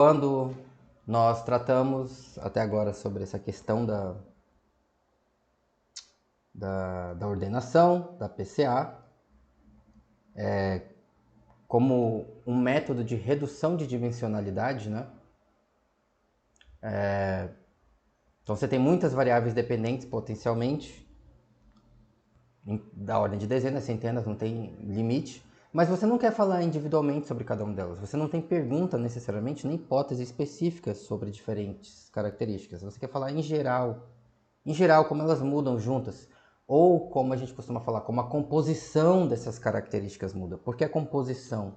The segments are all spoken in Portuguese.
Quando nós tratamos até agora sobre essa questão da ordenação, da PCA, como um método de redução de dimensionalidade, né? Então você tem muitas variáveis dependentes potencialmente, da ordem de dezenas, centenas, não tem limite, mas você não quer falar individualmente sobre cada uma delas. Você não tem pergunta necessariamente, nem hipótese específicas sobre diferentes características. Você quer falar em geral, como elas mudam juntas, ou como a gente costuma falar, como a composição dessas características muda. Por que a composição?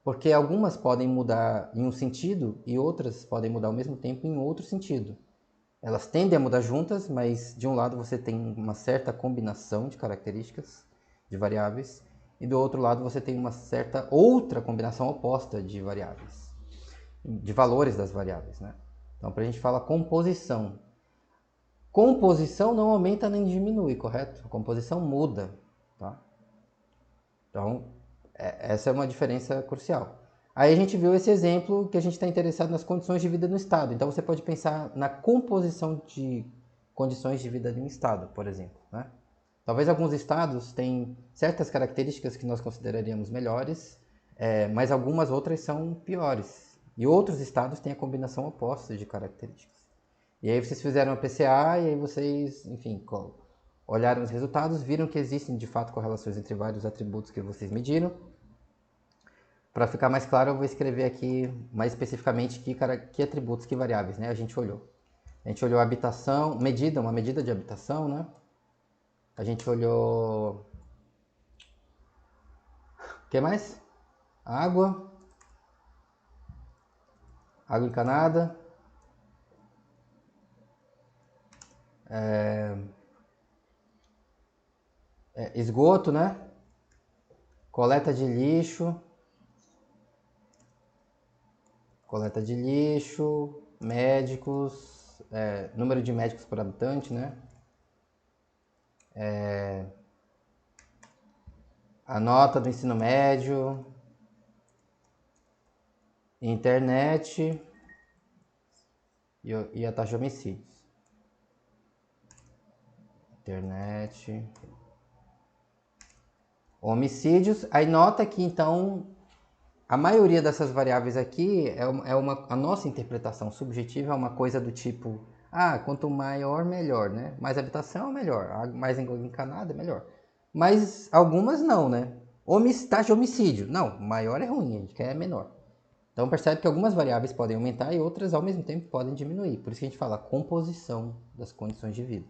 Porque algumas podem mudar em um sentido e outras podem mudar ao mesmo tempo em outro sentido. Elas tendem a mudar juntas, mas de um lado você tem uma certa combinação de características, de variáveis, e do outro lado você tem uma certa outra combinação oposta de variáveis, de valores das variáveis, né? Então, para a gente falar composição. Composição não aumenta nem diminui, correto? A composição muda, tá? Então, essa é uma diferença crucial. Aí a gente viu esse exemplo que a gente está interessado nas condições de vida no Estado. Então você pode pensar na composição de condições de vida de um Estado, por exemplo, né? Talvez alguns estados tenham certas características que nós consideraríamos melhores, mas algumas outras são piores. E outros estados têm a combinação oposta de características. E aí vocês fizeram a PCA e aí vocês, enfim, olharam os resultados, viram que existem de fato correlações entre vários atributos que vocês mediram. Para ficar mais claro, eu vou escrever aqui mais especificamente que atributos, que variáveis, né? A gente olhou. A gente olhou a habitação, uma medida de habitação, né? A gente olhou... O que mais? Água. Água encanada. Esgoto, né? Coleta de lixo. Coleta de lixo. Médicos. Número de médicos por habitante, né? A nota do ensino médio. Internet. E a taxa de homicídios. Internet. Homicídios. Aí nota que então a maioria dessas variáveis aqui a nossa interpretação subjetiva é uma coisa do tipo, quanto maior, melhor, né? Mais habitação, melhor. Mais encanada, melhor. Mas algumas não, né? Taxa de homicídio. Não, maior é ruim, a gente quer menor. Então percebe que algumas variáveis podem aumentar e outras ao mesmo tempo podem diminuir. Por isso que a gente fala composição das condições de vida.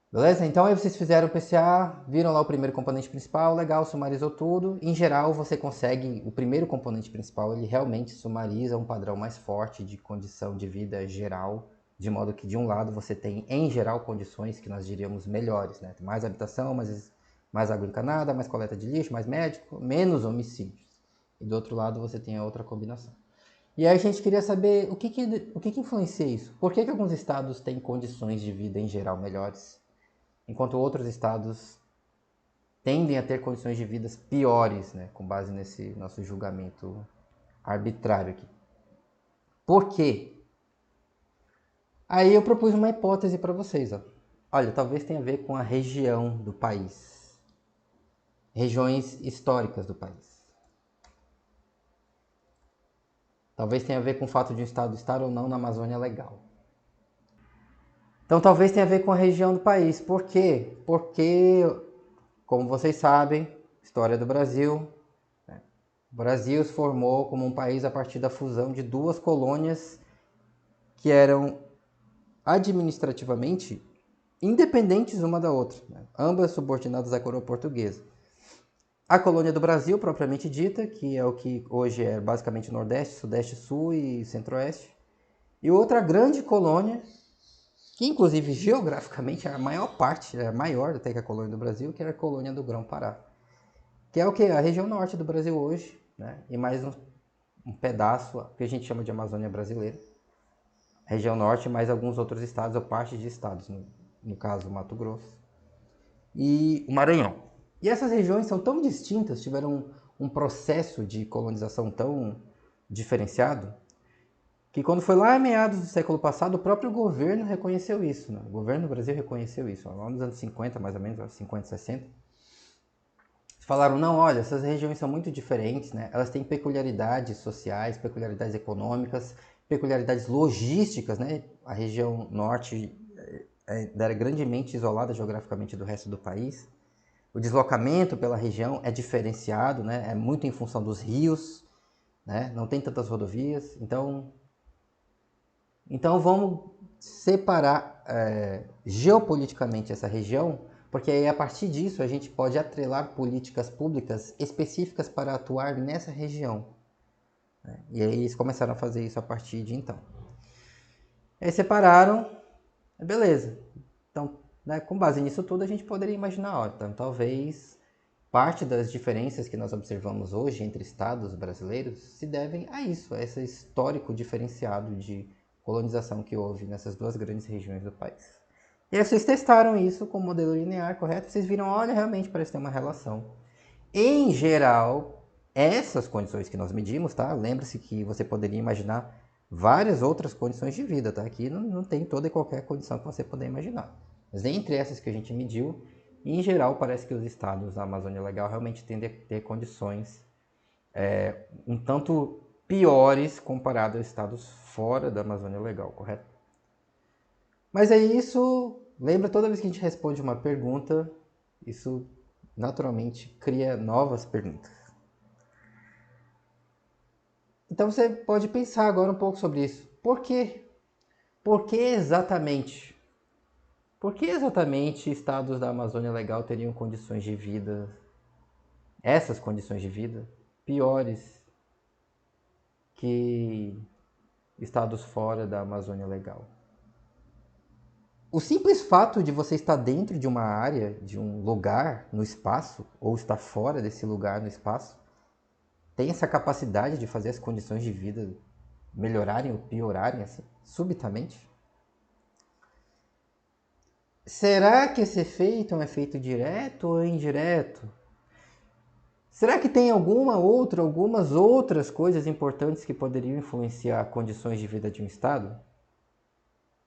Beleza? Então aí vocês fizeram o PCA, viram lá o primeiro componente principal, legal, sumarizou tudo. Em geral, você consegue, o primeiro componente principal, ele realmente sumariza um padrão mais forte de condição de vida geral, de modo que de um lado você tem, em geral, condições que nós diríamos melhores, né? Mais habitação, mais água encanada, mais coleta de lixo, mais médico, menos homicídios. E do outro lado você tem a outra combinação. E aí a gente queria saber o que influencia isso? Por que alguns estados têm condições de vida em geral melhores, enquanto outros estados tendem a ter condições de vida piores, né, com base nesse nosso julgamento arbitrário aqui. Por quê? Aí eu propus uma hipótese para vocês. Olha, talvez tenha a ver com a região do país, regiões históricas do país. Talvez tenha a ver com o fato de um estado estar ou não na Amazônia Legal. Então talvez tenha a ver com a região do país. Por quê? Porque, como vocês sabem, história do Brasil, o Brasil se formou como um país a partir da fusão de duas colônias que eram administrativamente independentes uma da outra, né? Ambas subordinadas à coroa portuguesa. A colônia do Brasil, propriamente dita, que é o que hoje é basicamente Nordeste, Sudeste, Sul e Centro-Oeste. E outra grande colônia, que inclusive geograficamente era a maior parte, era maior até que a colônia do Brasil, que era a colônia do Grão-Pará. Que é o que? A região norte do Brasil hoje, né? E mais um pedaço que a gente chama de Amazônia brasileira. Região norte, mais alguns outros estados, ou parte de estados, no caso Mato Grosso e o Maranhão. E essas regiões são tão distintas, tiveram um processo de colonização tão diferenciado, que quando foi lá em meados do século passado, o próprio governo reconheceu isso, né? O governo do Brasil reconheceu isso, lá nos anos 50, mais ou menos, 50, 60. Falaram, não, olha, essas regiões são muito diferentes, né? Elas têm peculiaridades sociais, peculiaridades econômicas, peculiaridades logísticas, né? A região norte era grandemente isolada geograficamente do resto do país. O deslocamento pela região é diferenciado, né? É muito em função dos rios, né? Não tem tantas rodovias, então vamos separar geopoliticamente essa região, porque aí a partir disso a gente pode atrelar políticas públicas específicas para atuar nessa região. Né? E aí eles começaram a fazer isso a partir de então. Aí separaram, beleza. Então, né, com base nisso tudo, a gente poderia imaginar, ó, então, talvez parte das diferenças que nós observamos hoje entre estados brasileiros se devem a isso, a esse histórico diferenciado de colonização que houve nessas duas grandes regiões do país. E aí vocês testaram isso com o modelo linear, correto? Vocês viram, olha, realmente parece ter uma relação. Em geral, essas condições que nós medimos, tá? Lembre-se que você poderia imaginar várias outras condições de vida, tá? Aqui não tem toda e qualquer condição que você puder imaginar. Mas entre essas que a gente mediu, em geral, parece que os estados da Amazônia Legal realmente tendem a ter condições um tanto piores comparado a estados fora da Amazônia Legal, correto? Mas é isso. Lembra, toda vez que a gente responde uma pergunta, isso naturalmente cria novas perguntas. Então você pode pensar agora um pouco sobre isso. Por quê? Por que exatamente? Por que exatamente estados da Amazônia Legal teriam condições de vida, essas condições de vida, piores que estados fora da Amazônia Legal? O simples fato de você estar dentro de uma área, de um lugar no espaço, ou estar fora desse lugar no espaço, tem essa capacidade de fazer as condições de vida melhorarem ou piorarem assim, subitamente? Será que esse efeito é um efeito direto ou indireto? Será que tem algumas outras coisas importantes que poderiam influenciar condições de vida de um estado?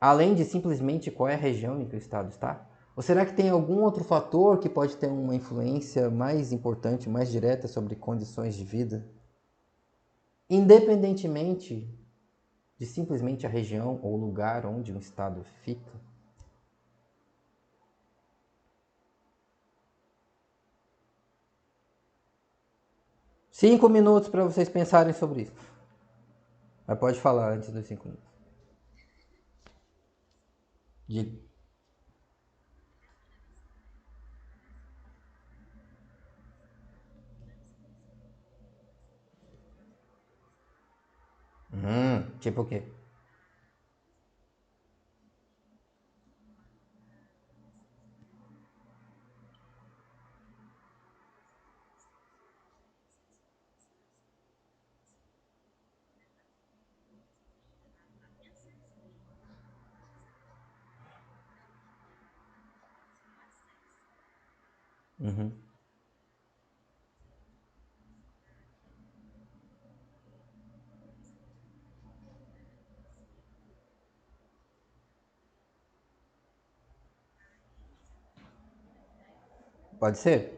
Além de simplesmente qual é a região em que o estado está? Ou será que tem algum outro fator que pode ter uma influência mais importante, mais direta sobre condições de vida? Independentemente de simplesmente a região ou lugar onde um estado fica? 5 minutos para vocês pensarem sobre isso. Mas pode falar antes dos 5 minutos. Diga. Tipo o quê? Uhum. Pode ser?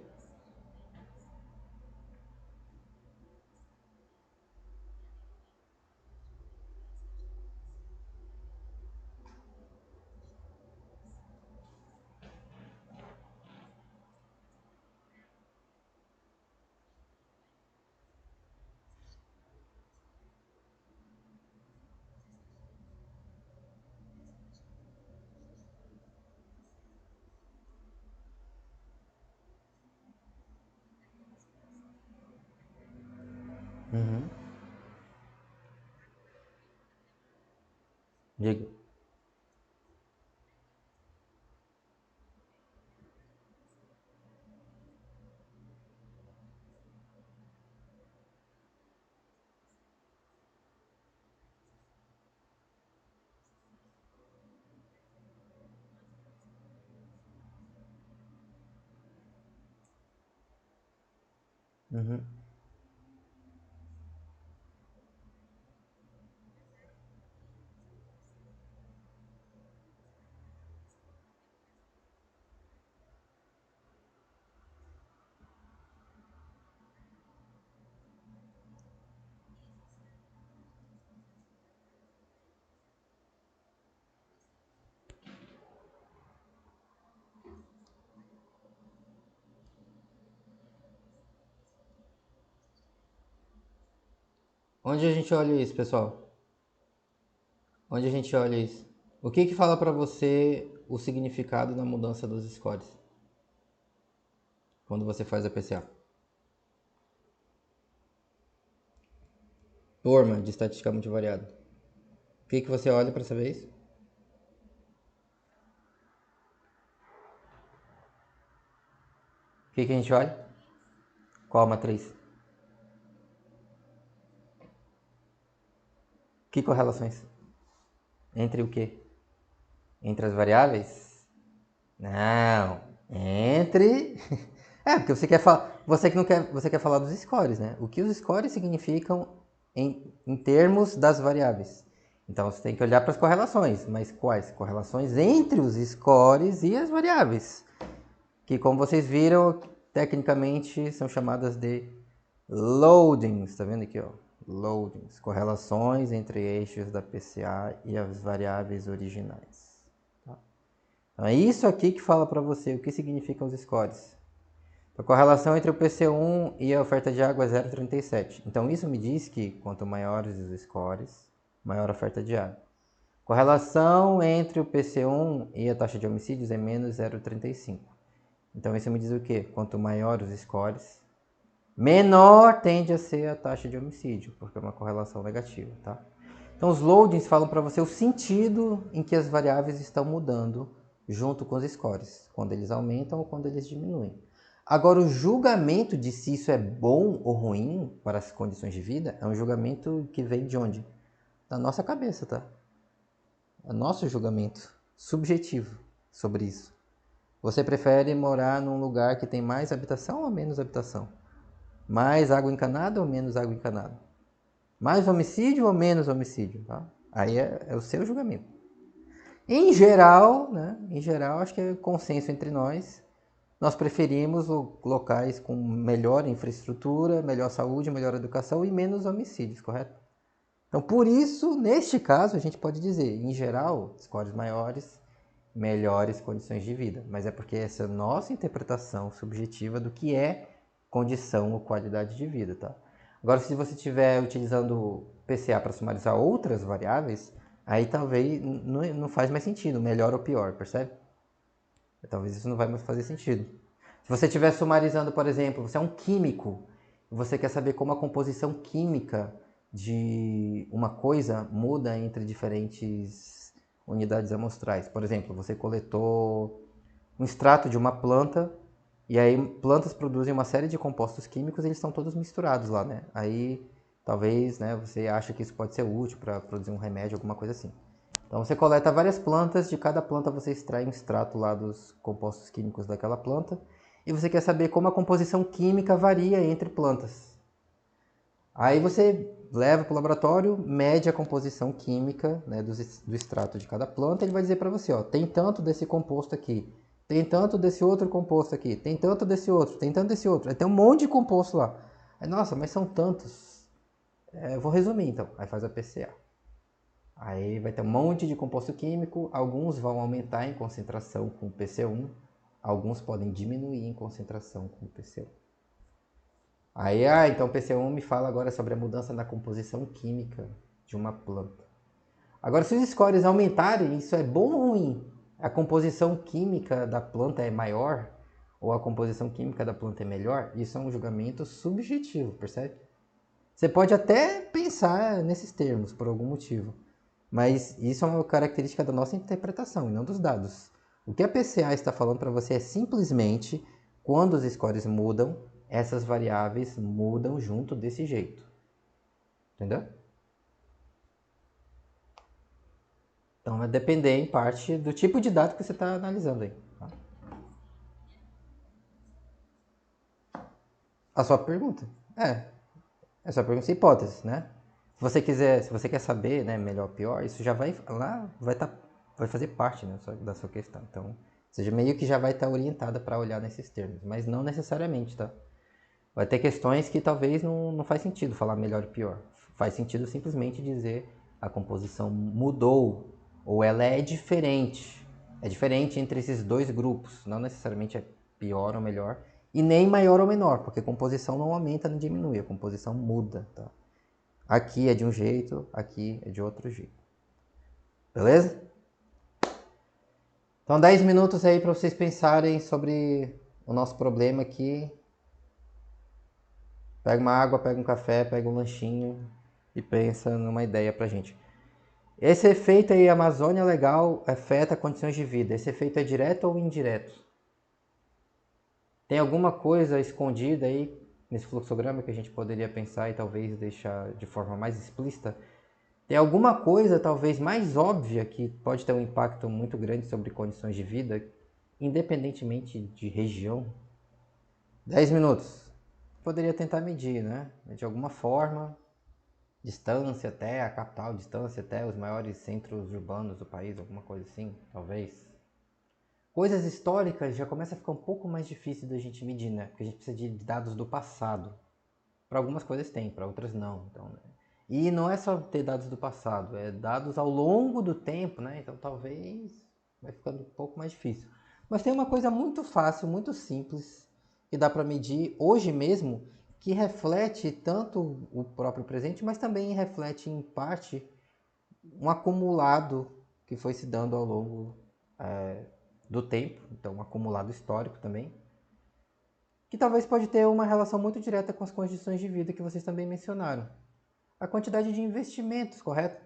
Uhum. Diga. Uhum. Onde a gente olha isso, pessoal? Onde a gente olha isso? O que que fala para você o significado da mudança dos scores quando você faz a PCA? Turma de estatística multivariada. O que que você olha para saber isso? O que que a gente olha? Qual a matriz? Que correlações? Entre o quê? Entre as variáveis? Não. Entre. É, porque você quer falar. Você que não quer. Você quer falar dos scores, né? O que os scores significam em termos das variáveis. Então você tem que olhar para as correlações. Mas quais? Correlações entre os scores e as variáveis. Que, como vocês viram, tecnicamente são chamadas de loadings. Tá vendo aqui, ó? Loadings. Correlações entre eixos da PCA e as variáveis originais. Então é isso aqui que fala para você o que significam os scores. A correlação entre o PC1 e a oferta de água é 0,37. Então isso me diz que quanto maiores os scores, maior a oferta de água. Correlação entre o PC1 e a taxa de homicídios é menos 0,35. Então isso me diz o quê? Quanto maior os scores, menor tende a ser a taxa de homicídio, porque é uma correlação negativa, tá? Então os loadings falam para você o sentido em que as variáveis estão mudando junto com os scores, quando eles aumentam ou quando eles diminuem. Agora, o julgamento de se isso é bom ou ruim para as condições de vida é um julgamento que vem de onde? Da nossa cabeça, tá? É nosso julgamento subjetivo sobre isso. Você prefere morar num lugar que tem mais habitação ou menos habitação? Mais água encanada ou menos água encanada? Mais homicídio ou menos homicídio? Tá? Aí é o seu julgamento. Em geral, né? Em geral, acho que é consenso entre nós preferimos locais com melhor infraestrutura, melhor saúde, melhor educação e menos homicídios, correto? Então, por isso, neste caso, a gente pode dizer, em geral, scores maiores, melhores condições de vida. Mas é porque essa é a nossa interpretação subjetiva do que é condição ou qualidade de vida, tá? Agora, se você estiver utilizando PCA para sumarizar outras variáveis, aí talvez não faz mais sentido, melhor ou pior, percebe? Talvez isso não vai mais fazer sentido. Se você estiver sumarizando, por exemplo, você é um químico, e você quer saber como a composição química de uma coisa muda entre diferentes unidades amostrais. Por exemplo, você coletou um extrato de uma planta, e aí plantas produzem uma série de compostos químicos e eles estão todos misturados lá, né? Aí talvez, né, você acha que isso pode ser útil para produzir um remédio, alguma coisa assim. Então você coleta várias plantas, de cada planta você extrai um extrato lá dos compostos químicos daquela planta, e você quer saber como a composição química varia entre plantas. Aí você leva para o laboratório, mede a composição química, né, do extrato de cada planta, e ele vai dizer para você, ó, tem tanto desse composto aqui, tem tanto desse outro composto aqui, tem tanto desse outro, tem tanto desse outro. Aí tem um monte de composto lá. Aí, nossa, mas são tantos. Eu vou resumir então. Aí faz a PCA. Aí vai ter um monte de composto químico, alguns vão aumentar em concentração com o PC1, alguns podem diminuir em concentração com o PC1. Aí, então o PC1 me fala agora sobre a mudança na composição química de uma planta. Agora, se os scores aumentarem, isso é bom ou ruim? A composição química da planta é maior ou a composição química da planta é melhor? Isso é um julgamento subjetivo, percebe? Você pode até pensar nesses termos por algum motivo, mas isso é uma característica da nossa interpretação e não dos dados. O que a PCA está falando para você é simplesmente quando os scores mudam, essas variáveis mudam junto desse jeito. Entendeu? Então vai depender em parte do tipo de dado que você está analisando aí. Tá? A sua pergunta. É só pergunta e hipótese, né? Se você quer saber, né, melhor ou pior, isso já vai lá, vai fazer parte, né, da sua questão. Então, seja, meio que já vai estar orientada para olhar nesses termos, mas não necessariamente, tá? Vai ter questões que talvez não faz sentido falar melhor e pior. Faz sentido simplesmente dizer a composição mudou ou ela é diferente. É diferente entre esses dois grupos, não necessariamente é pior ou melhor e nem maior ou menor, porque a composição não aumenta nem diminui, a composição muda, tá? Aqui é de um jeito, aqui é de outro jeito. Beleza? Então 10 minutos aí para vocês pensarem sobre o nosso problema aqui. Pega uma água, pega um café, pega um lanchinho e pensa numa ideia pra gente. Esse efeito aí, Amazônia Legal, afeta condições de vida. Esse efeito é direto ou indireto? Tem alguma coisa escondida aí nesse fluxograma que a gente poderia pensar e talvez deixar de forma mais explícita? Tem alguma coisa talvez mais óbvia que pode ter um impacto muito grande sobre condições de vida, independentemente de região? 10 minutos. Poderia tentar medir, né? De alguma forma, distância até a capital, distância até os maiores centros urbanos do país, alguma coisa assim, talvez. Coisas históricas já começa a ficar um pouco mais difícil da gente medir, né? Porque a gente precisa de dados do passado. Para algumas coisas tem, para outras não. Então, né? E não é só ter dados do passado, é dados ao longo do tempo, né? Então talvez vai ficando um pouco mais difícil. Mas tem uma coisa muito fácil, muito simples, que dá para medir hoje mesmo, que reflete tanto o próprio presente, mas também reflete em parte um acumulado que foi se dando ao longo do tempo, então um acumulado histórico também, que talvez pode ter uma relação muito direta com as condições de vida que vocês também mencionaram. A quantidade de investimentos, correto?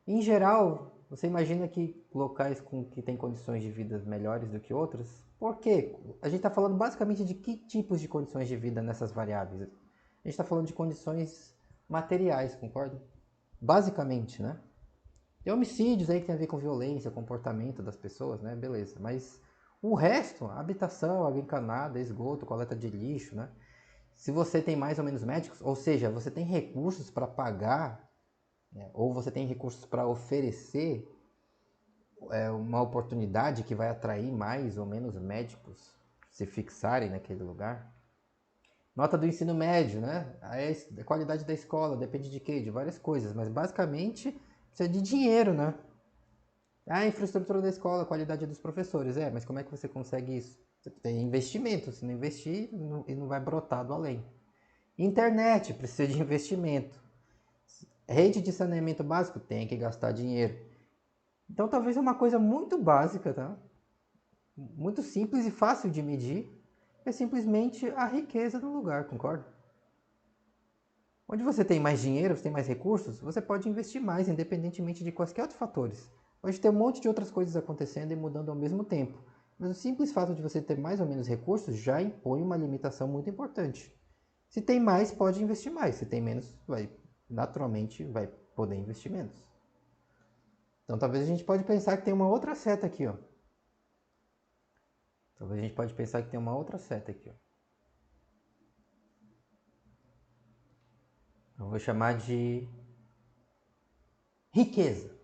Em geral, você imagina que locais que têm condições de vida melhores do que outros? Por quê? A gente está falando basicamente de que tipos de condições de vida nessas variáveis? A gente está falando de condições materiais, concorda? Basicamente, né? Tem homicídios aí que tem a ver com violência, comportamento das pessoas, né? Beleza. Mas o resto, habitação, água encanada, esgoto, coleta de lixo, né? Se você tem mais ou menos médicos, ou seja, você tem recursos para pagar, né? Ou você tem recursos para oferecer uma oportunidade que vai atrair mais ou menos médicos se fixarem naquele lugar. Nota do ensino médio, né? A qualidade da escola depende de quê? De várias coisas, mas basicamente precisa de dinheiro, né? A infraestrutura da escola, a qualidade dos professores. Mas como é que você consegue isso? Você tem investimento. Se não investir, não vai brotar do além. Internet, precisa de investimento. Rede de saneamento básico, tem que gastar dinheiro. Então talvez é uma coisa muito básica, tá? Muito simples e fácil de medir. É simplesmente a riqueza do lugar, concorda? Onde você tem mais dinheiro, você tem mais recursos, você pode investir mais, independentemente de quaisquer outros fatores. Pode ter um monte de outras coisas acontecendo e mudando ao mesmo tempo. Mas o simples fato de você ter mais ou menos recursos já impõe uma limitação muito importante. Se tem mais, pode investir mais. Se tem menos, naturalmente vai poder investir menos. Então talvez a gente pode pensar que tem uma outra seta aqui, ó. Talvez a gente pode pensar que tem uma outra seta aqui, ó. Eu vou chamar de riqueza.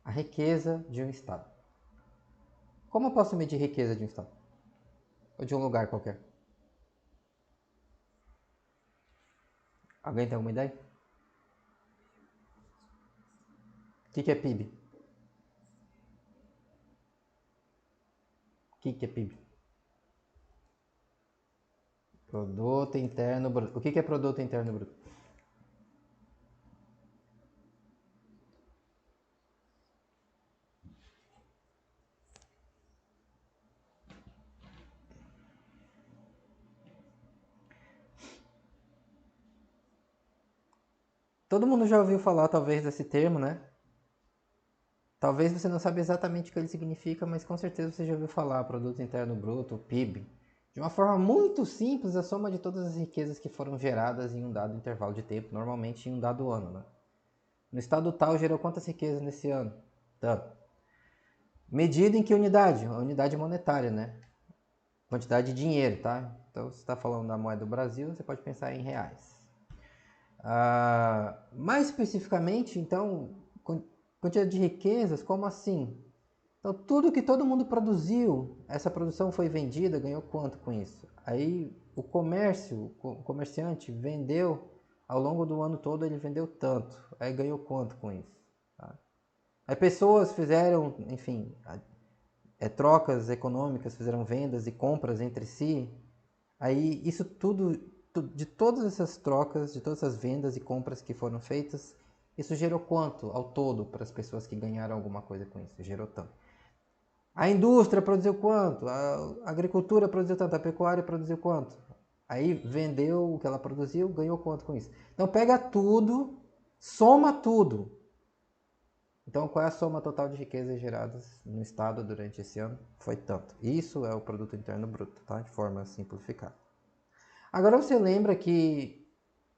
A riqueza de um estado. Como eu posso medir riqueza de um estado? Ou de um lugar qualquer? Alguém tem alguma ideia? O que é PIB? O que é PIB? Produto Interno Bruto. O que é Produto Interno Bruto? Todo mundo já ouviu falar, talvez, desse termo, né? Talvez você não saiba exatamente o que ele significa, mas com certeza você já ouviu falar, Produto Interno Bruto, PIB. De uma forma muito simples, a soma de todas as riquezas que foram geradas em um dado intervalo de tempo, normalmente em um dado ano, né? No estado tal, gerou quantas riquezas nesse ano? Tanto. Medido em que unidade? A unidade monetária, né? Quantidade de dinheiro, tá? Então, se você está falando da moeda do Brasil, você pode pensar em reais. Mais especificamente, então, quantidade de riquezas, como assim? Então, tudo que todo mundo produziu, essa produção foi vendida, ganhou quanto com isso? Aí, o comerciante vendeu, ao longo do ano todo ele vendeu tanto, aí ganhou quanto com isso? Tá? Aí pessoas fizeram, enfim, trocas econômicas, fizeram vendas e compras entre si, aí isso tudo de todas essas trocas, de todas essas vendas e compras que foram feitas, isso gerou quanto ao todo para as pessoas que ganharam alguma coisa com isso? Gerou tanto. A indústria produziu quanto? A agricultura produziu tanto? A pecuária produziu quanto? Aí vendeu o que ela produziu, ganhou quanto com isso? Então pega tudo, soma tudo. Então qual é a soma total de riquezas geradas no Estado durante esse ano? Foi tanto. Isso é o produto interno bruto, tá? De forma simplificada. Agora você lembra que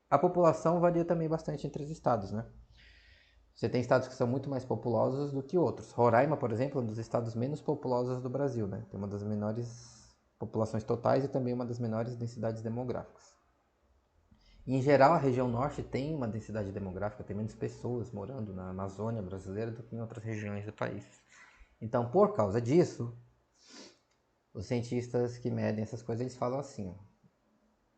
a população varia também bastante entre os estados, né? Você tem estados que são muito mais populosos do que outros. Roraima, por exemplo, é um dos estados menos populosos do Brasil, né? Tem uma das menores populações totais e também uma das menores densidades demográficas. Em geral, a região norte tem uma densidade demográfica, tem menos pessoas morando na Amazônia brasileira do que em outras regiões do país. Então, por causa disso, os cientistas que medem essas coisas, eles falam assim.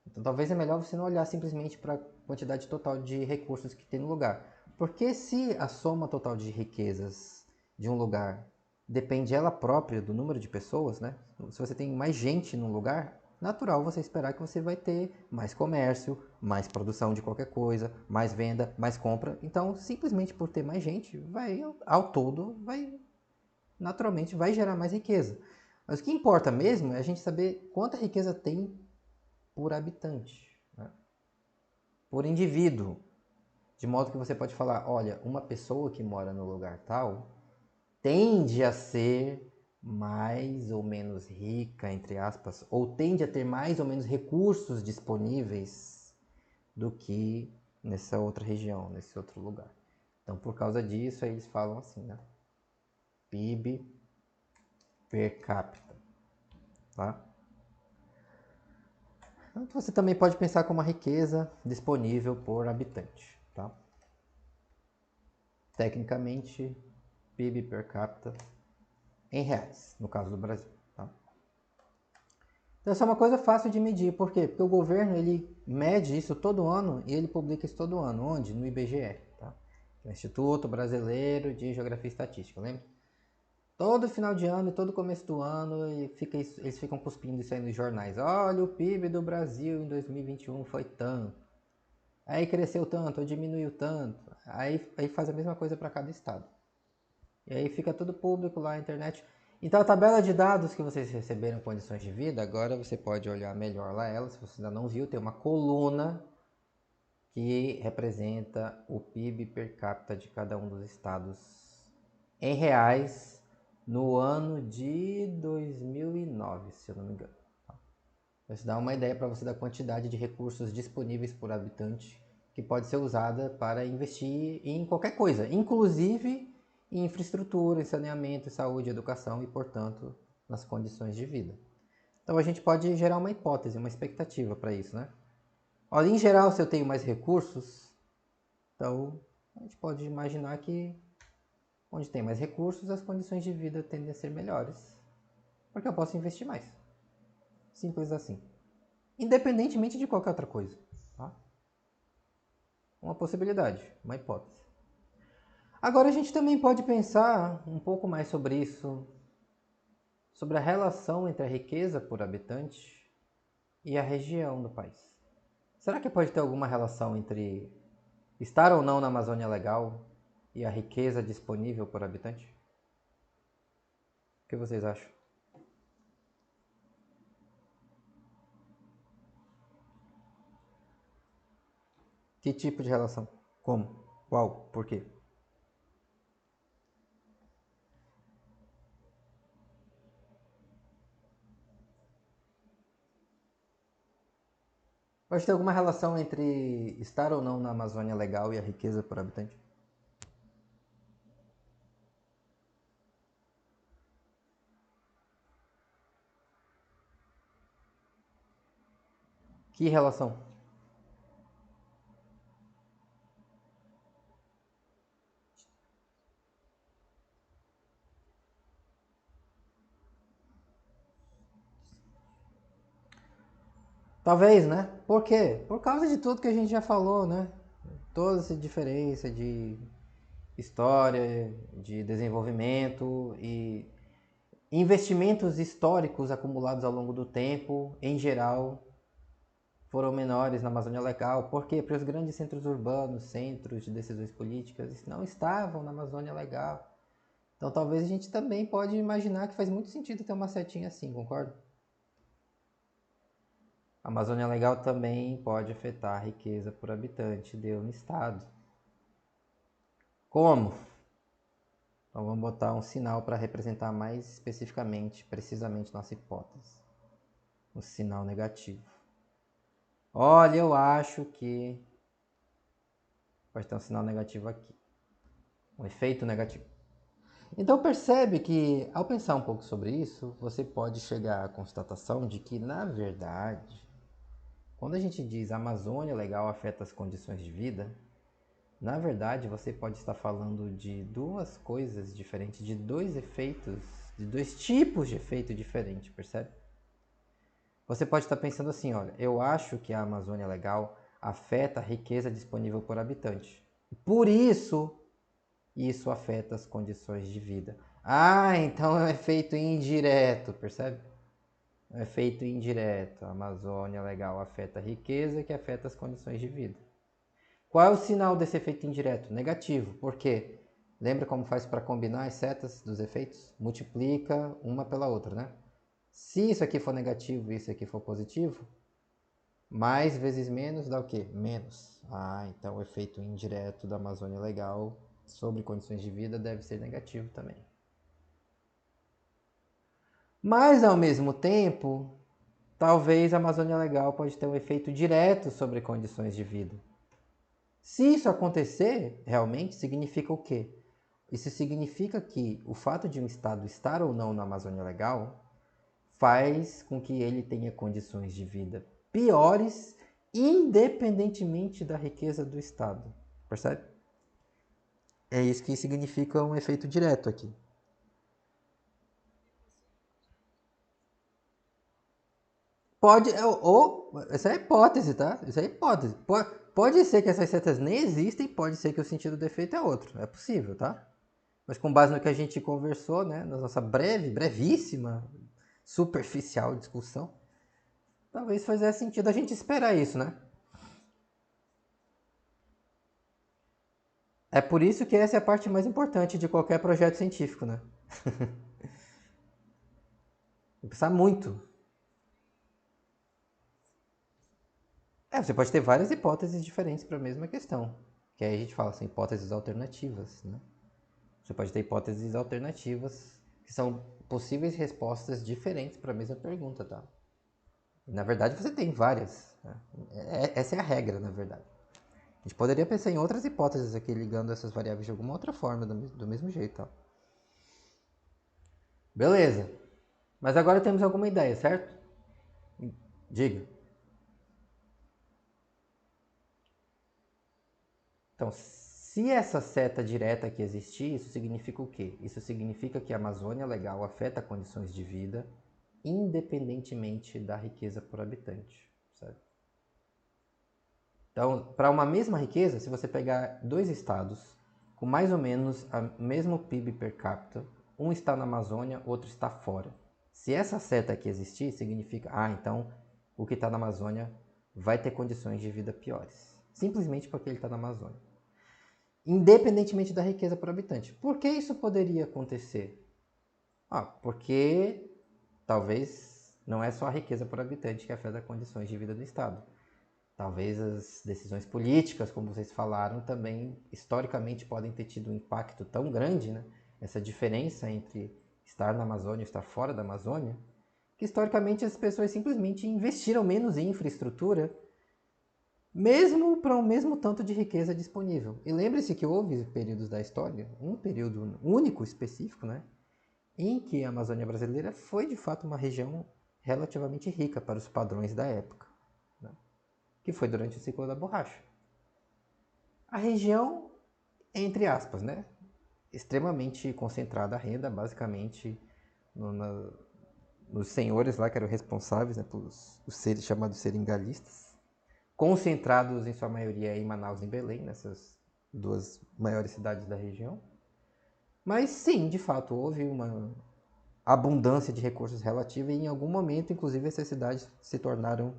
Então, talvez é melhor você não olhar simplesmente para a quantidade total de recursos que tem no lugar. Porque se a soma total de riquezas de um lugar depende ela própria do número de pessoas, né? Se você tem mais gente num lugar, natural você esperar que você vai ter mais comércio, mais produção de qualquer coisa, mais venda, mais compra. Então, simplesmente por ter mais gente, vai ao todo, naturalmente vai gerar mais riqueza. Mas o que importa mesmo é a gente saber quanta riqueza tem por habitante, né? Por indivíduo. De modo que você pode falar, olha, uma pessoa que mora no lugar tal tende a ser mais ou menos rica, entre aspas, ou tende a ter mais ou menos recursos disponíveis do que nessa outra região, nesse outro lugar. Então, por causa disso, eles falam assim, né? PIB per capita, tá? Então, você também pode pensar como a riqueza disponível por habitante, tá? Tecnicamente, PIB per capita em reais, no caso do Brasil. Tá? Então, essa é uma coisa fácil de medir. Por quê? Porque o governo ele mede isso todo ano e ele publica isso todo ano. Onde? No IBGE. Tá? É o Instituto Brasileiro de Geografia e Estatística, lembra? Todo final de ano e todo começo do ano eles ficam cuspindo isso aí nos jornais. Olha, o PIB do Brasil em 2021 foi tanto. Aí cresceu tanto, ou diminuiu tanto. Aí faz a mesma coisa para cada estado. E aí fica tudo público lá na internet. Então a tabela de dados que vocês receberam com condições de vida, agora você pode olhar melhor lá ela, se você ainda não viu, tem uma coluna que representa o PIB per capita de cada um dos estados em reais no ano de 2009, se eu não me engano. Isso dá uma ideia para você da quantidade de recursos disponíveis por habitante que pode ser usada para investir em qualquer coisa, inclusive em infraestrutura, em saneamento, saúde, educação e, portanto, nas condições de vida. Então a gente pode gerar uma hipótese, uma expectativa para isso, né? Olha, em geral, se eu tenho mais recursos, então a gente pode imaginar que onde tem mais recursos, as condições de vida tendem a ser melhores, porque eu posso investir mais. Simples assim. Independentemente de qualquer outra coisa. Tá? Uma possibilidade, uma hipótese. Agora a gente também pode pensar um pouco mais sobre isso, sobre a relação entre a riqueza por habitante e a região do país. Será que pode ter alguma relação entre estar ou não na Amazônia Legal e a riqueza disponível por habitante? O que vocês acham? Que tipo de relação? Como? Qual? Por quê? Pode ter alguma relação entre estar ou não na Amazônia Legal e a riqueza por habitante? Que relação? Talvez, né? Por quê? Por causa de tudo que a gente já falou, né? Toda essa diferença de história, de desenvolvimento e investimentos históricos acumulados ao longo do tempo, em geral, foram menores na Amazônia Legal. Por quê? Porque os grandes centros urbanos, centros de decisões políticas, não estavam na Amazônia Legal. Então talvez a gente também pode imaginar que faz muito sentido ter uma setinha assim, concorda? A Amazônia Legal também pode afetar a riqueza por habitante de um estado. Como? Então vamos botar um sinal para representar mais especificamente, precisamente nossa hipótese. Um sinal negativo. Olha, eu acho que pode ter um sinal negativo aqui. Um efeito negativo. Então percebe que, ao pensar um pouco sobre isso, você pode chegar à constatação de que, na verdade, quando a gente diz a Amazônia Legal afeta as condições de vida, na verdade você pode estar falando de duas coisas diferentes, de dois efeitos, de dois tipos de efeito diferente, percebe? Você pode estar pensando assim, olha, eu acho que a Amazônia Legal afeta a riqueza disponível por habitante. Por isso afeta as condições de vida. Ah, então é um efeito indireto, percebe? É um efeito indireto. A Amazônia Legal afeta a riqueza que afeta as condições de vida. Qual é o sinal desse efeito indireto? Negativo. Por quê? Lembra como faz para combinar as setas dos efeitos? Multiplica uma pela outra, né? Se isso aqui for negativo e isso aqui for positivo, mais vezes menos dá o quê? Menos. Ah, então o efeito indireto da Amazônia Legal sobre condições de vida deve ser negativo também. Mas, ao mesmo tempo, talvez a Amazônia Legal pode ter um efeito direto sobre condições de vida. Se isso acontecer, realmente, significa o quê? Isso significa que o fato de um estado estar ou não na Amazônia Legal faz com que ele tenha condições de vida piores, independentemente da riqueza do estado. Percebe? É isso que significa um efeito direto aqui. Pode, essa é hipótese, tá? Isso é hipótese. Pode ser que essas setas nem existem, pode ser que o sentido do efeito é outro. É possível, tá? Mas com base no que a gente conversou, né, na nossa brevíssima, superficial discussão, talvez fizesse sentido a gente esperar isso, né? É por isso que essa é a parte mais importante de qualquer projeto científico, né? Tem que pensar muito. Você pode ter várias hipóteses diferentes para a mesma questão. Que aí a gente fala, são hipóteses alternativas, né? Você pode ter hipóteses alternativas que são possíveis respostas diferentes para a mesma pergunta, tá? Na verdade, você tem várias. Né? Essa é a regra, na verdade. A gente poderia pensar em outras hipóteses aqui, ligando essas variáveis de alguma outra forma, do mesmo jeito. Tá? Beleza. Mas agora temos alguma ideia, certo? Diga. Então, se essa seta direta aqui existir, isso significa o quê? Isso significa que a Amazônia Legal afeta condições de vida independentemente da riqueza por habitante. Certo? Então, para uma mesma riqueza, se você pegar dois estados com mais ou menos o mesmo PIB per capita, um está na Amazônia, outro está fora. Se essa seta aqui existir, significa, então o que está na Amazônia vai ter condições de vida piores. Simplesmente porque ele está na Amazônia. Independentemente da riqueza por habitante. Por que isso poderia acontecer? Porque talvez não é só a riqueza por habitante que afeta as condições de vida do Estado. Talvez as decisões políticas, como vocês falaram, também historicamente podem ter tido um impacto tão grande, né? Essa diferença entre estar na Amazônia e estar fora da Amazônia, que historicamente as pessoas simplesmente investiram menos em infraestrutura, mesmo para o mesmo tanto de riqueza disponível. E lembre-se que houve períodos da história, um período único específico, né? Em que a Amazônia brasileira foi de fato uma região relativamente rica para os padrões da época, né? Que foi durante o ciclo da borracha. A região, entre aspas, né, extremamente concentrada a renda, basicamente nos senhores lá que eram responsáveis, né, pelos os seres chamados seringalhistas, concentrados em sua maioria em Manaus e em Belém, nessas duas maiores cidades da região. Mas sim, de fato, houve uma abundância de recursos relativa e em algum momento, inclusive, essas cidades se tornaram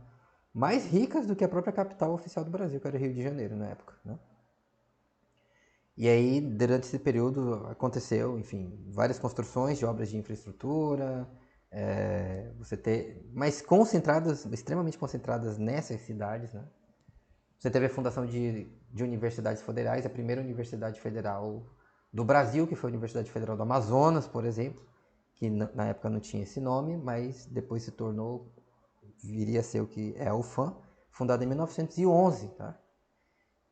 mais ricas do que a própria capital oficial do Brasil, que era o Rio de Janeiro na época, né? E aí, durante esse período, aconteceu, enfim, várias construções de obras de infraestrutura, mas concentradas, extremamente concentradas nessas cidades, né? Você teve a fundação de universidades federais, a primeira universidade federal do Brasil, que foi a Universidade Federal do Amazonas, por exemplo, que na época não tinha esse nome, mas depois se tornou, viria a ser o que é a UFAM, fundada em 1911, tá?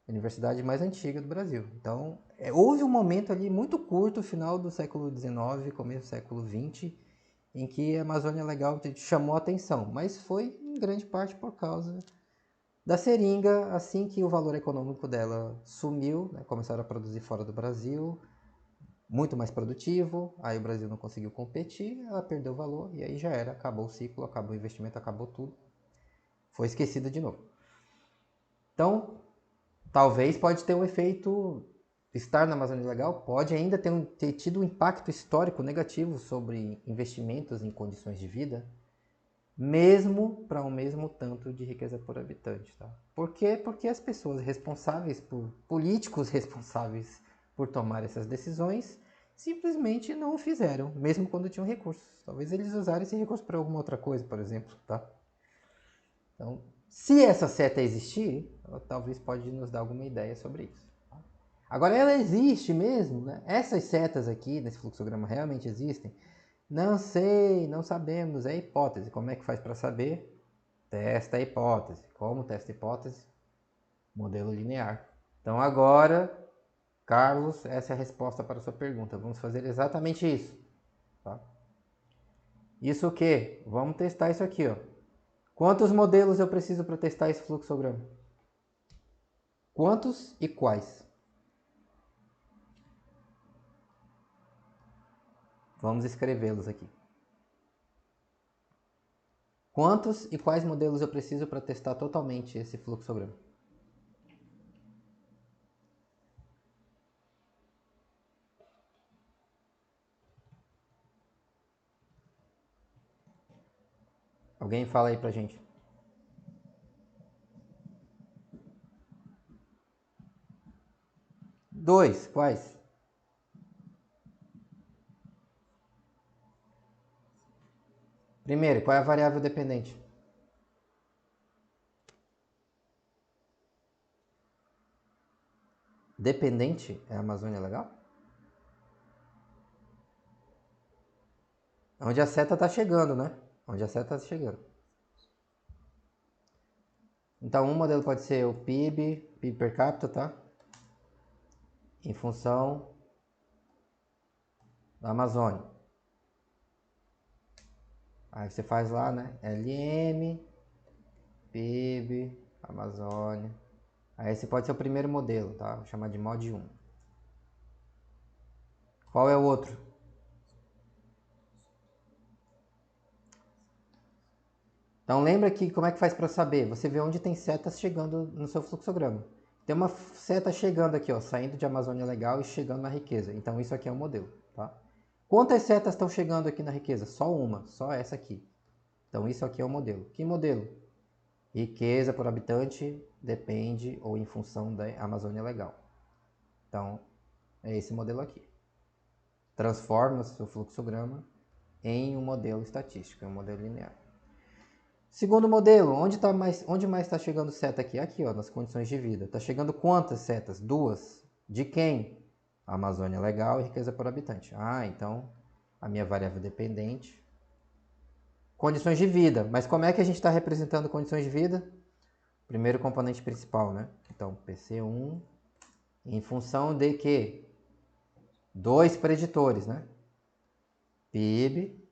A universidade mais antiga do Brasil. Então, houve um momento ali muito curto, final do século XIX, começo do século XX, em que a Amazônia Legal chamou a atenção, mas foi em grande parte por causa da seringa. Assim que o valor econômico dela sumiu, né, começaram a produzir fora do Brasil, muito mais produtivo, aí o Brasil não conseguiu competir, ela perdeu o valor e aí já era, acabou o ciclo, acabou o investimento, acabou tudo, foi esquecida de novo. Então, talvez pode ter um efeito, estar na Amazônia Legal pode ainda ter tido um impacto histórico negativo sobre investimentos em condições de vida, mesmo para o mesmo tanto de riqueza por habitante. Tá? Por quê? Porque as pessoas responsáveis, políticos responsáveis por tomar essas decisões, simplesmente não o fizeram, mesmo quando tinham recursos. Talvez eles usaram esse recurso para alguma outra coisa, por exemplo. Tá? Então, se essa seta existir, ela talvez pode nos dar alguma ideia sobre isso. Tá? Agora, ela existe mesmo? Né? Essas setas aqui, nesse fluxograma, realmente existem? Não sei, não sabemos, é hipótese. Como é que faz para saber? Testa a hipótese. Como testa a hipótese? Modelo linear. Então agora, Carlos, essa é a resposta para a sua pergunta. Vamos fazer exatamente isso. Tá? Isso o quê? Vamos testar isso aqui. Ó. Quantos modelos eu preciso para testar esse fluxograma? Quantos e quais? Vamos escrevê-los aqui. Quantos e quais modelos eu preciso para testar totalmente esse fluxograma? Alguém fala aí pra gente. 2, quais? Primeiro, qual é a variável dependente? Dependente é a Amazônia Legal? Onde a seta está chegando, né? Onde a seta está chegando. Então, um modelo pode ser o PIB per capita, tá? Em função da Amazônia. Aí você faz lá, né? LM, PIB, Amazônia. Aí esse pode ser o primeiro modelo, tá? Vou chamar de mod 1. Qual é o outro? Então lembra que como é que faz para saber? Você vê onde tem setas chegando no seu fluxograma. Tem uma seta chegando aqui, ó, saindo de Amazônia Legal e chegando na riqueza. Então isso aqui é um modelo, tá? Quantas setas estão chegando aqui na riqueza? Só uma, só essa aqui. Então isso aqui é um modelo. Que modelo? Riqueza por habitante depende ou em função da Amazônia Legal. Então é esse modelo aqui. Transforma o seu fluxograma em um modelo estatístico, um modelo linear. Segundo modelo, onde mais está chegando seta aqui? Aqui, ó, nas condições de vida. Está chegando quantas setas? 2. De quem? Amazônia Legal e riqueza por habitante. Ah, então a minha variável dependente. Condições de vida. Mas como é que a gente está representando condições de vida? Primeiro componente principal, né? Então, PC1 em função de quê? 2 preditores, né? PIB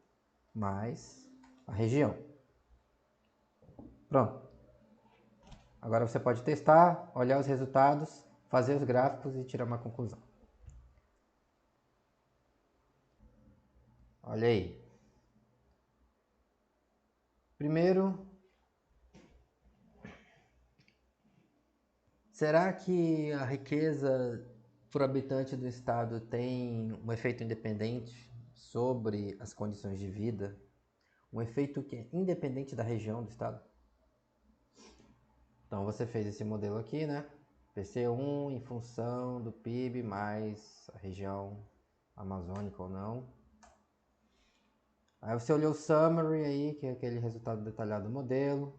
mais a região. Pronto. Agora você pode testar, olhar os resultados, fazer os gráficos e tirar uma conclusão. Olha aí. Primeiro, será que a riqueza por habitante do estado tem um efeito independente sobre as condições de vida? Um efeito que é independente da região do estado? Então você fez esse modelo aqui, né? PC1 em função do PIB mais a região amazônica ou não. Aí você olhou o summary aí, que é aquele resultado detalhado do modelo.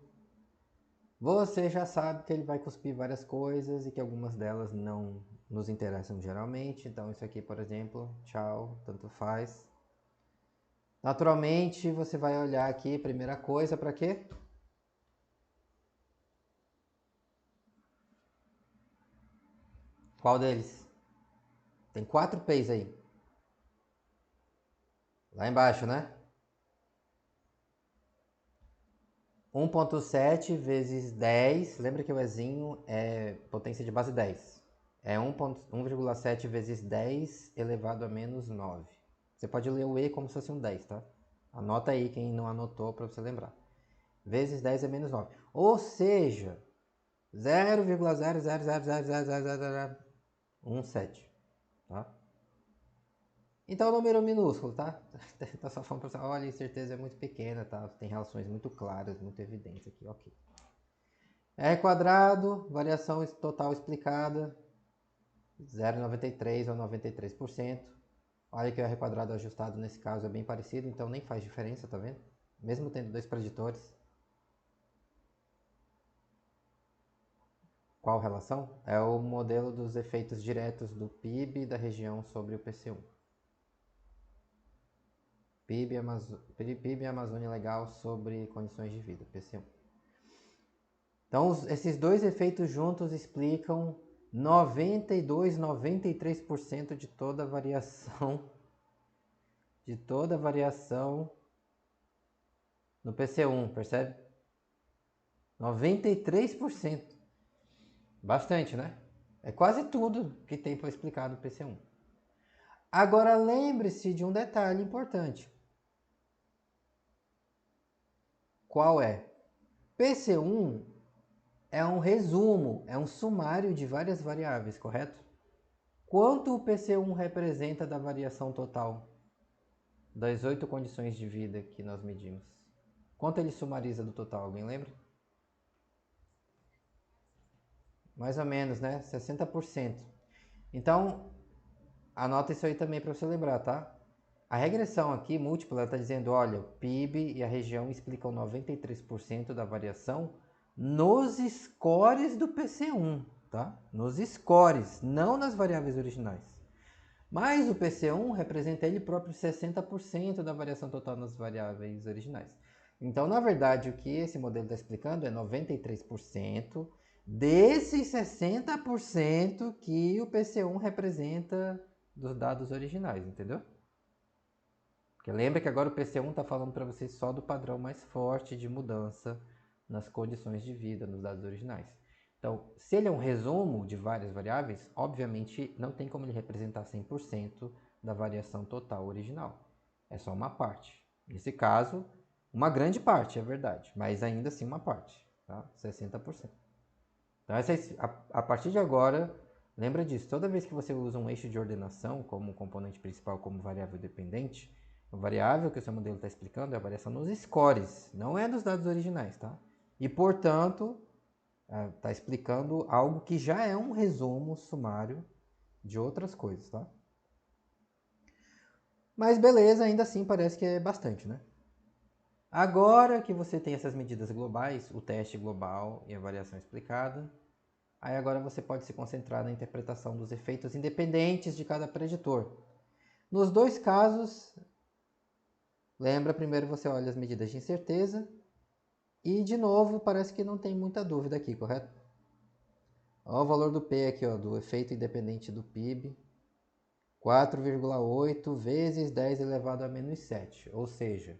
Você já sabe que ele vai cuspir várias coisas e que algumas delas não nos interessam geralmente. Então isso aqui, por exemplo, tchau, tanto faz. Naturalmente, você vai olhar aqui, primeira coisa, para quê? Qual deles? Tem 4 P's aí. Lá embaixo, né? 1.7 vezes 10, lembra que o Ezinho é potência de base 10. É 1,7 vezes 10 elevado a menos 9. Você pode ler o E como se fosse um 10, tá? Anota aí quem não anotou para você lembrar. Vezes 10 é menos 9. Ou seja, 0,0000017, tá? Então é um número minúsculo, tá? Tá só falando para você, olha, a incerteza é muito pequena, tá? Tem relações muito claras, muito evidentes aqui, ok. R quadrado, variação total explicada, 0,93 ou 93%. Olha que o R quadrado ajustado nesse caso é bem parecido, então nem faz diferença, tá vendo? Mesmo tendo dois preditores. Qual relação? É o modelo dos efeitos diretos do PIB da região sobre o PC1. PIB Amazônia Legal sobre condições de vida, PC1. Então, esses dois efeitos juntos explicam 92, 93% de toda a variação no PC1, percebe? 93%. Bastante, né? É quase tudo que tem para explicar do PC1. Agora lembre-se de um detalhe importante. Qual é? PC1 é um resumo, é um sumário de várias variáveis, correto? Quanto o PC1 representa da variação total das 8 condições de vida que nós medimos? Quanto ele sumariza do total? Alguém lembra? Mais ou menos, né? 60%. Então, anota isso aí também para você lembrar, tá? A regressão aqui, múltipla, está dizendo, olha, o PIB e a região explicam 93% da variação nos scores do PC1, tá? Nos scores, não nas variáveis originais. Mas o PC1 representa ele próprio 60% da variação total nas variáveis originais. Então, na verdade, o que esse modelo está explicando é 93% desses 60% que o PC1 representa dos dados originais, entendeu? Porque lembra que agora o PC1 está falando para vocês só do padrão mais forte de mudança nas condições de vida, nos dados originais. Então, se ele é um resumo de várias variáveis, obviamente não tem como ele representar 100% da variação total original. É só uma parte. Nesse caso, uma grande parte, é verdade, mas ainda assim uma parte, tá? 60%. Então, a partir de agora, lembra disso. Toda vez que você usa um eixo de ordenação como componente principal, como variável dependente, a variável que o seu modelo está explicando é a variação nos scores, não é dos dados originais, tá? E, portanto, está explicando algo que já é um resumo sumário de outras coisas, tá? Mas beleza, ainda assim parece que é bastante, né? Agora que você tem essas medidas globais, o teste global e a variação explicada, aí agora você pode se concentrar na interpretação dos efeitos independentes de cada preditor. Nos dois casos, lembra, primeiro você olha as medidas de incerteza e, de novo, parece que não tem muita dúvida aqui, correto? Olha o valor do P aqui, ó, do efeito independente do PIB, 4,8 vezes 10 elevado a menos 7, ou seja,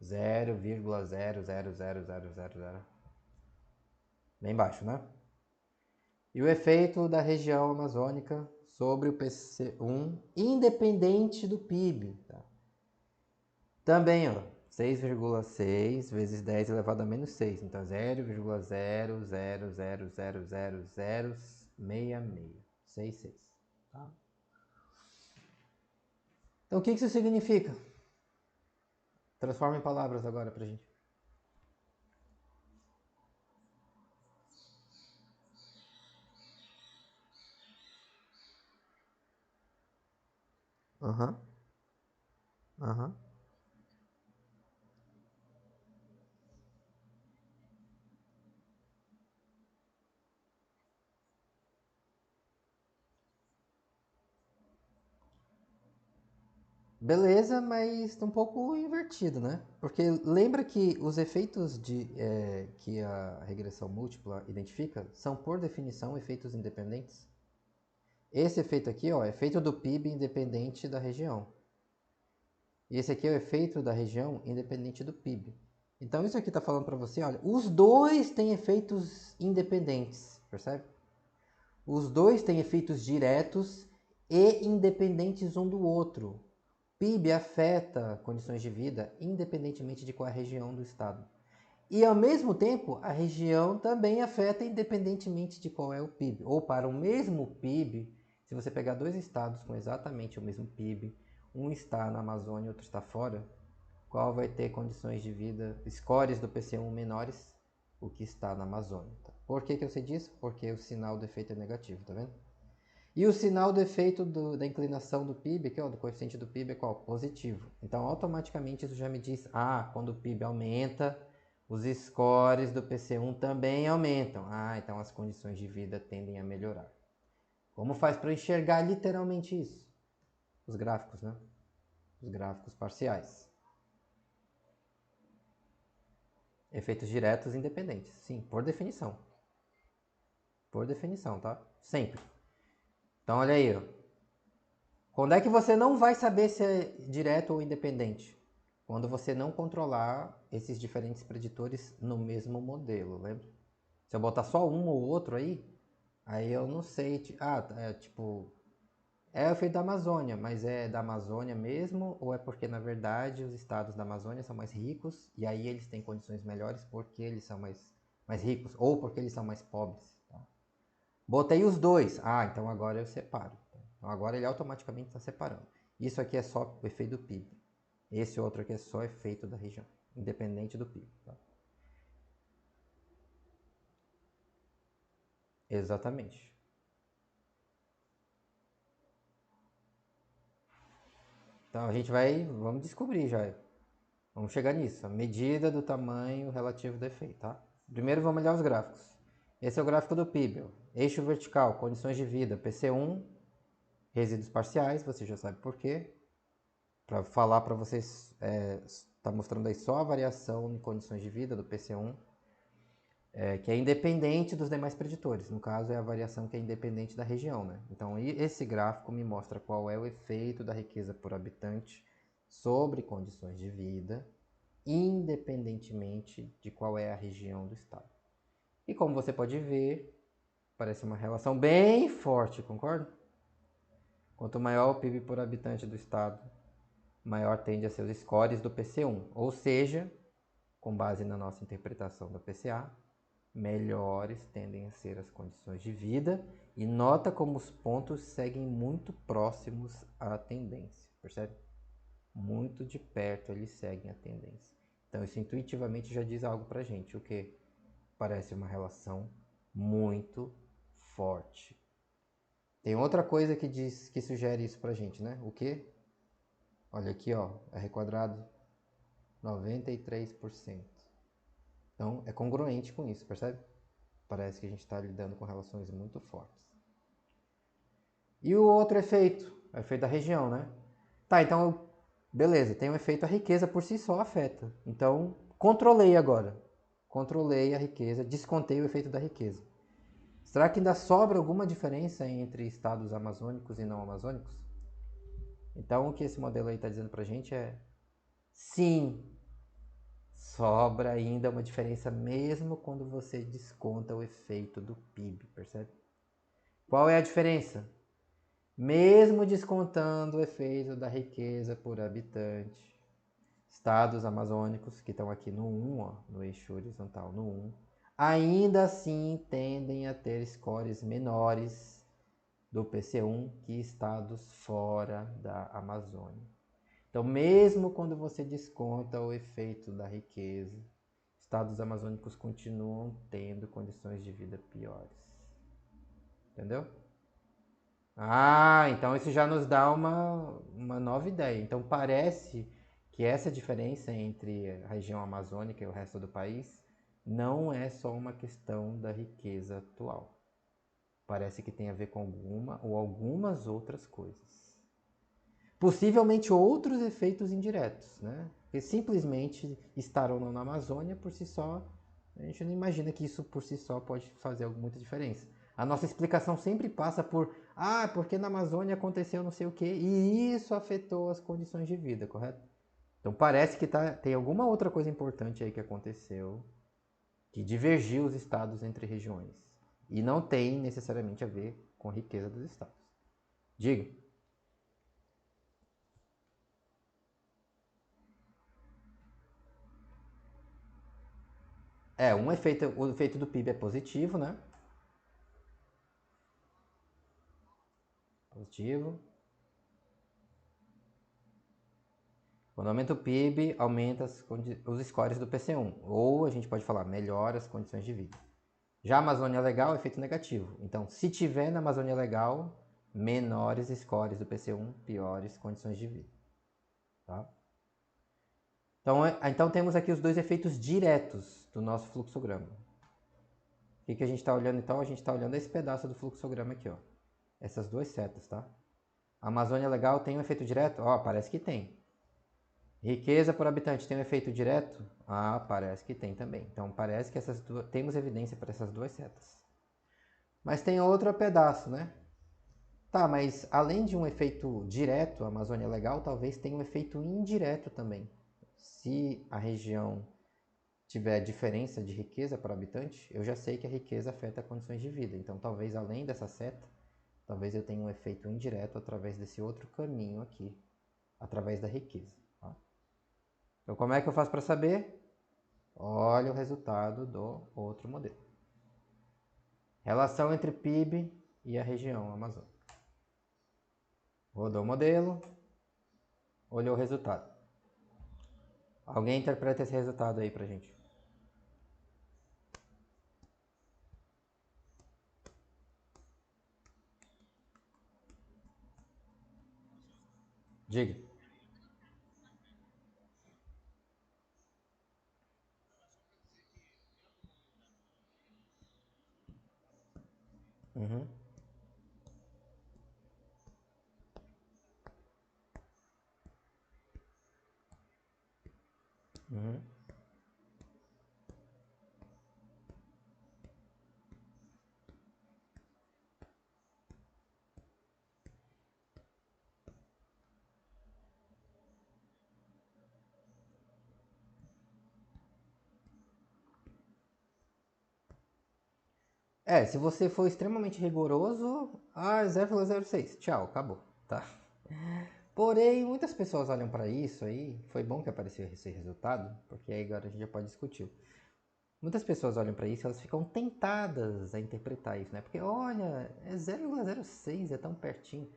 0,00000. Bem baixo, né? E o efeito da região amazônica sobre o PC1, independente do PIB. Tá? Também, ó, 6,6 vezes 10 elevado a menos 6. Então, 0,000000066. Tá? Então, o que isso significa? Transforma em palavras agora pra gente. Aham. Aham. Beleza, mas um pouco invertido, né? Porque lembra que os efeitos que a regressão múltipla identifica são, por definição, efeitos independentes. Esse efeito aqui, ó, é efeito do PIB independente da região. E esse aqui é o efeito da região independente do PIB. Então isso aqui está falando para você, olha, os dois têm efeitos independentes, percebe? Os dois têm efeitos diretos e independentes um do outro. PIB afeta condições de vida independentemente de qual é a região do estado. E ao mesmo tempo, a região também afeta independentemente de qual é o PIB. Ou para o mesmo PIB, se você pegar dois estados com exatamente o mesmo PIB, um está na Amazônia e outro está fora, qual vai ter condições de vida, scores do PCI menores, o que está na Amazônia. Por que eu sei disso? Porque o sinal do efeito é negativo, tá vendo? E o sinal do efeito da inclinação do PIB, que é do coeficiente do PIB, é qual? Positivo. Então, automaticamente isso já me diz, quando o PIB aumenta, os scores do PC1 também aumentam. Então as condições de vida tendem a melhorar. Como faz para eu enxergar literalmente isso? Os gráficos, né? Os gráficos parciais. Efeitos diretos independentes. Sim, por definição. Por definição, tá? Sempre. Então, olha aí, ó. Quando é que você não vai saber se é direto ou independente? Quando você não controlar esses diferentes preditores no mesmo modelo, lembra? Se eu botar só um ou outro aí eu não sei. É o efeito da Amazônia, mas é da Amazônia mesmo? Ou é porque, na verdade, os estados da Amazônia são mais ricos e aí eles têm condições melhores porque eles são mais ricos? Ou porque eles são mais pobres? Tá? Botei os dois. Então agora eu separo. Então agora ele automaticamente está separando. Isso aqui é só o efeito do PIB. Esse outro aqui é só efeito da região, independente do PIB. Tá? Exatamente. Então vamos descobrir já. Vamos chegar nisso. A medida do tamanho relativo do efeito, tá? Primeiro vamos olhar os gráficos. Esse é o gráfico do PIB. Eixo vertical, condições de vida, PC1, resíduos parciais, você já sabe por quê. Para falar para vocês, está mostrando aí só a variação em condições de vida do PC1, que é independente dos demais preditores. No caso, é a variação que é independente da região, né? Então, esse gráfico me mostra qual é o efeito da riqueza por habitante sobre condições de vida, independentemente de qual é a região do estado. E como você pode ver, parece uma relação bem forte, concorda? Quanto maior o PIB por habitante do estado, maior tende a ser os scores do PC1. Ou seja, com base na nossa interpretação da PCA, melhores tendem a ser as condições de vida. E nota como os pontos seguem muito próximos à tendência, percebe? Muito de perto eles seguem a tendência. Então isso intuitivamente já diz algo pra gente, o que? Parece uma relação muito forte. Tem outra coisa que sugere isso pra gente, né? O que? Olha aqui, ó, R quadrado 93%. Então é congruente com isso, percebe? Parece que a gente está lidando com relações muito fortes. E o outro efeito? O efeito da região, né? Tá, então, beleza, tem um efeito, a riqueza por si só afeta. Então, controlei agora. Controlei a riqueza, descontei o efeito da riqueza. Será que ainda sobra alguma diferença entre estados amazônicos e não amazônicos? Então, o que esse modelo aí está dizendo para a gente é: sim, sobra ainda uma diferença mesmo quando você desconta o efeito do PIB, percebe? Qual é a diferença? Mesmo descontando o efeito da riqueza por habitante, estados amazônicos, que estão aqui no 1, ó, no eixo horizontal no 1, ainda assim tendem a ter scores menores do PC1 que estados fora da Amazônia. Então, mesmo quando você desconta o efeito da riqueza, estados amazônicos continuam tendo condições de vida piores. Entendeu? Ah, então isso já nos dá uma nova ideia. Então parece que essa diferença entre a região amazônica e o resto do país não é só uma questão da riqueza atual. Parece que tem a ver com alguma ou algumas outras coisas. Possivelmente outros efeitos indiretos, né? Porque simplesmente estar ou não na Amazônia por si só, a gente não imagina que isso por si só pode fazer muita diferença. A nossa explicação sempre passa por, porque na Amazônia aconteceu não sei o que e isso afetou as condições de vida, correto? Então parece que tem alguma outra coisa importante aí que aconteceu que divergiu os estados entre regiões. E não tem necessariamente a ver com a riqueza dos estados. Diga. O efeito do PIB é positivo, né? Positivo. Quando aumenta o PIB, aumenta os scores do PC1. Ou a gente pode falar, melhora as condições de vida. Já a Amazônia Legal é efeito negativo. Então, se tiver na Amazônia Legal, menores scores do PC1, piores condições de vida. Tá? Então temos aqui os dois efeitos diretos do nosso fluxograma. O que a gente está olhando então? A gente está olhando esse pedaço do fluxograma aqui, ó. Essas duas setas, tá? A Amazônia Legal tem um efeito direto? Ó, parece que tem. Riqueza por habitante tem um efeito direto? Ah, parece que tem também. Então parece que temos evidência para essas duas setas. Mas tem outro pedaço, né? Tá, mas além de um efeito direto, a Amazônia Legal talvez tenha um efeito indireto também. Se a região tiver diferença de riqueza por habitante, eu já sei que a riqueza afeta condições de vida. Então talvez além dessa seta, talvez eu tenha um efeito indireto através desse outro caminho aqui, através da riqueza. Tá? Então como é que eu faço para saber? Olha o resultado do outro modelo. Relação entre PIB e a região amazônica. Rodou o modelo, olhou o resultado. Alguém interpreta esse resultado aí pra gente. Diga. Uhum, uhum. Se você for extremamente rigoroso, 0,06. Tchau, acabou, tá? Porém, muitas pessoas olham para isso aí. Foi bom que apareceu esse resultado, porque aí agora a gente já pode discutir. Muitas pessoas olham para isso e elas ficam tentadas a interpretar isso, né? Porque olha, é 0,06, é tão pertinho.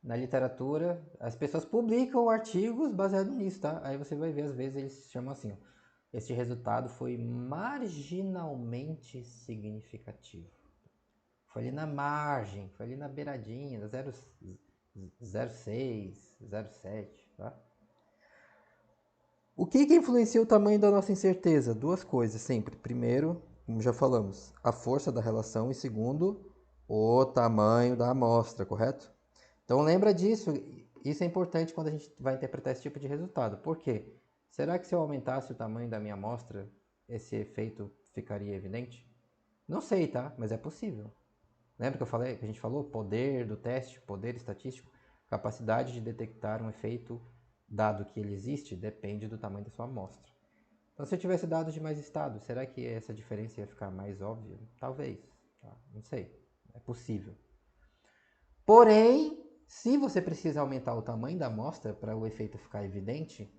Na literatura, as pessoas publicam artigos baseados nisso, tá? Aí você vai ver, às vezes eles chamam assim, ó, este resultado foi marginalmente significativo. Foi ali na margem, foi ali na beiradinha, da 0,6, 0,7, tá? O que influencia o tamanho da nossa incerteza? Duas coisas sempre. Primeiro, como já falamos, a força da relação e segundo, o tamanho da amostra, correto? Então lembra disso. Isso é importante quando a gente vai interpretar esse tipo de resultado. Por quê? Será que se eu aumentasse o tamanho da minha amostra, esse efeito ficaria evidente? Não sei, tá? Mas é possível. Lembra que eu falei, que a gente falou? Poder do teste, poder estatístico, capacidade de detectar um efeito, dado que ele existe, depende do tamanho da sua amostra. Então, se eu tivesse dados de mais estados, será que essa diferença ia ficar mais óbvia? Talvez. Tá? Não sei. É possível. Porém, se você precisa aumentar o tamanho da amostra para o efeito ficar evidente,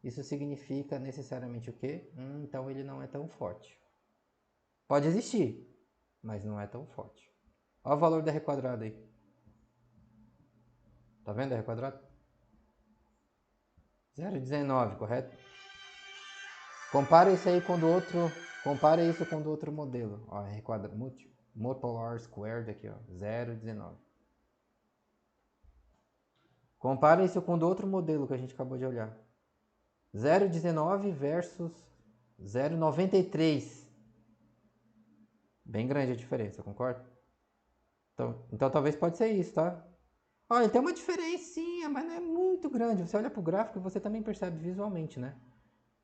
isso significa necessariamente o quê? Então ele não é tão forte. Pode existir, mas não é tão forte. Olha o valor da R quadrado aí. Tá vendo R quadrado? 0,19, correto? Compara isso aí com o do outro. Compara isso com o do outro modelo. Ó, R quadrado. Molar squared aqui, ó. 0,19. Compara isso com o do outro modelo que a gente acabou de olhar. 0,19 versus 0,93. Bem grande a diferença, concorda? Então talvez pode ser isso, tá? Olha, tem uma diferencinha, mas não é muito grande. Você olha para o gráfico e você também percebe visualmente, né?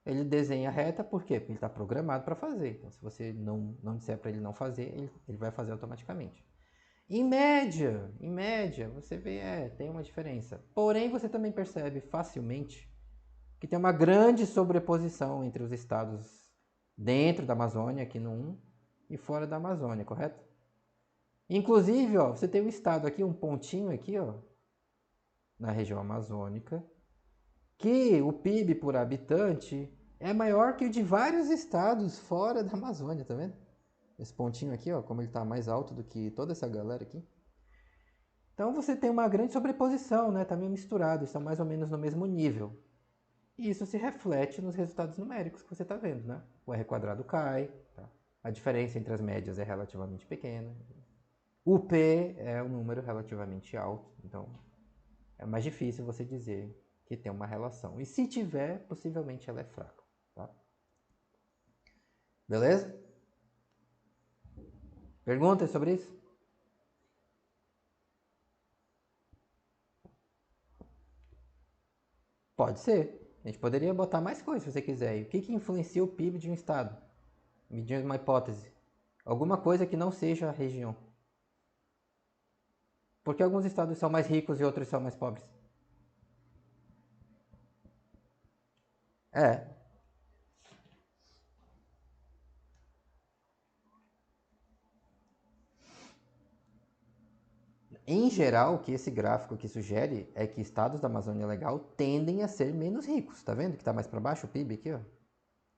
Ele desenha reta, por quê? Porque ele está programado para fazer. Então, se você não disser para ele não fazer, ele vai fazer automaticamente. Em média, você vê, tem uma diferença. Porém, você também percebe facilmente que tem uma grande sobreposição entre os estados dentro da Amazônia, aqui no 1, e fora da Amazônia, correto? Inclusive, ó, você tem um estado aqui, um pontinho aqui, ó, na região amazônica, que o PIB por habitante é maior que o de vários estados fora da Amazônia, tá vendo? Esse pontinho aqui, ó, como ele está mais alto do que toda essa galera aqui. Então você tem uma grande sobreposição, né? Tá meio misturado, estão mais ou menos no mesmo nível. E isso se reflete nos resultados numéricos que você está vendo, né? O R quadrado cai, tá? A diferença entre as médias é relativamente pequena. O P é um número relativamente alto, então é mais difícil você dizer que tem uma relação. E se tiver, possivelmente ela é fraca, tá? Beleza? Perguntas sobre isso? Pode ser. A gente poderia botar mais coisas se você quiser. E o que influencia o PIB de um estado? Me diz uma hipótese. Alguma coisa que não seja a região. Por que alguns estados são mais ricos e outros são mais pobres? É. Em geral, o que esse gráfico aqui sugere é que estados da Amazônia Legal tendem a ser menos ricos. Tá vendo que está mais para baixo o PIB aqui, ó?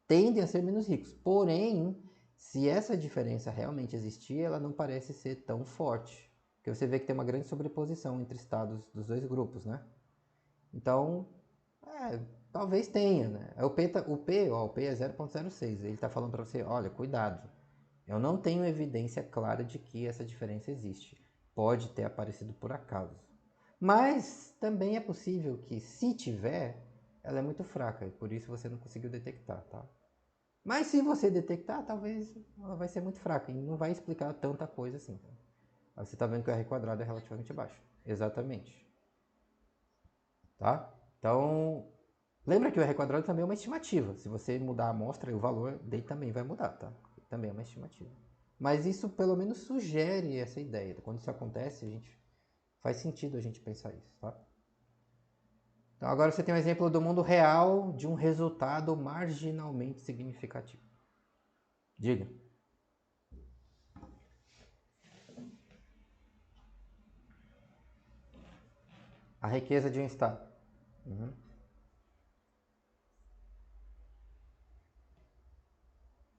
Tendem a ser menos ricos. Porém, se essa diferença realmente existir, ela não parece ser tão forte. Porque você vê que tem uma grande sobreposição entre estados dos dois grupos, né? Então, talvez tenha, né? O P é 0,06. Ele está falando para você, olha, cuidado. Eu não tenho evidência clara de que essa diferença existe. Pode ter aparecido por acaso. Mas também é possível que, se tiver, ela é muito fraca e por isso você não conseguiu detectar, tá? Mas se você detectar, talvez ela vai ser muito fraca e não vai explicar tanta coisa assim. Você está vendo que o R quadrado é relativamente baixo. Exatamente. Tá? Então, lembra que o R quadrado também é uma estimativa. Se você mudar a amostra, o valor dele também vai mudar, tá? Também é uma estimativa. Mas isso pelo menos sugere essa ideia. Quando isso acontece, faz sentido a gente pensar isso, tá? Então agora você tem um exemplo do mundo real de um resultado marginalmente significativo. Diga. A riqueza de um estado. Uhum.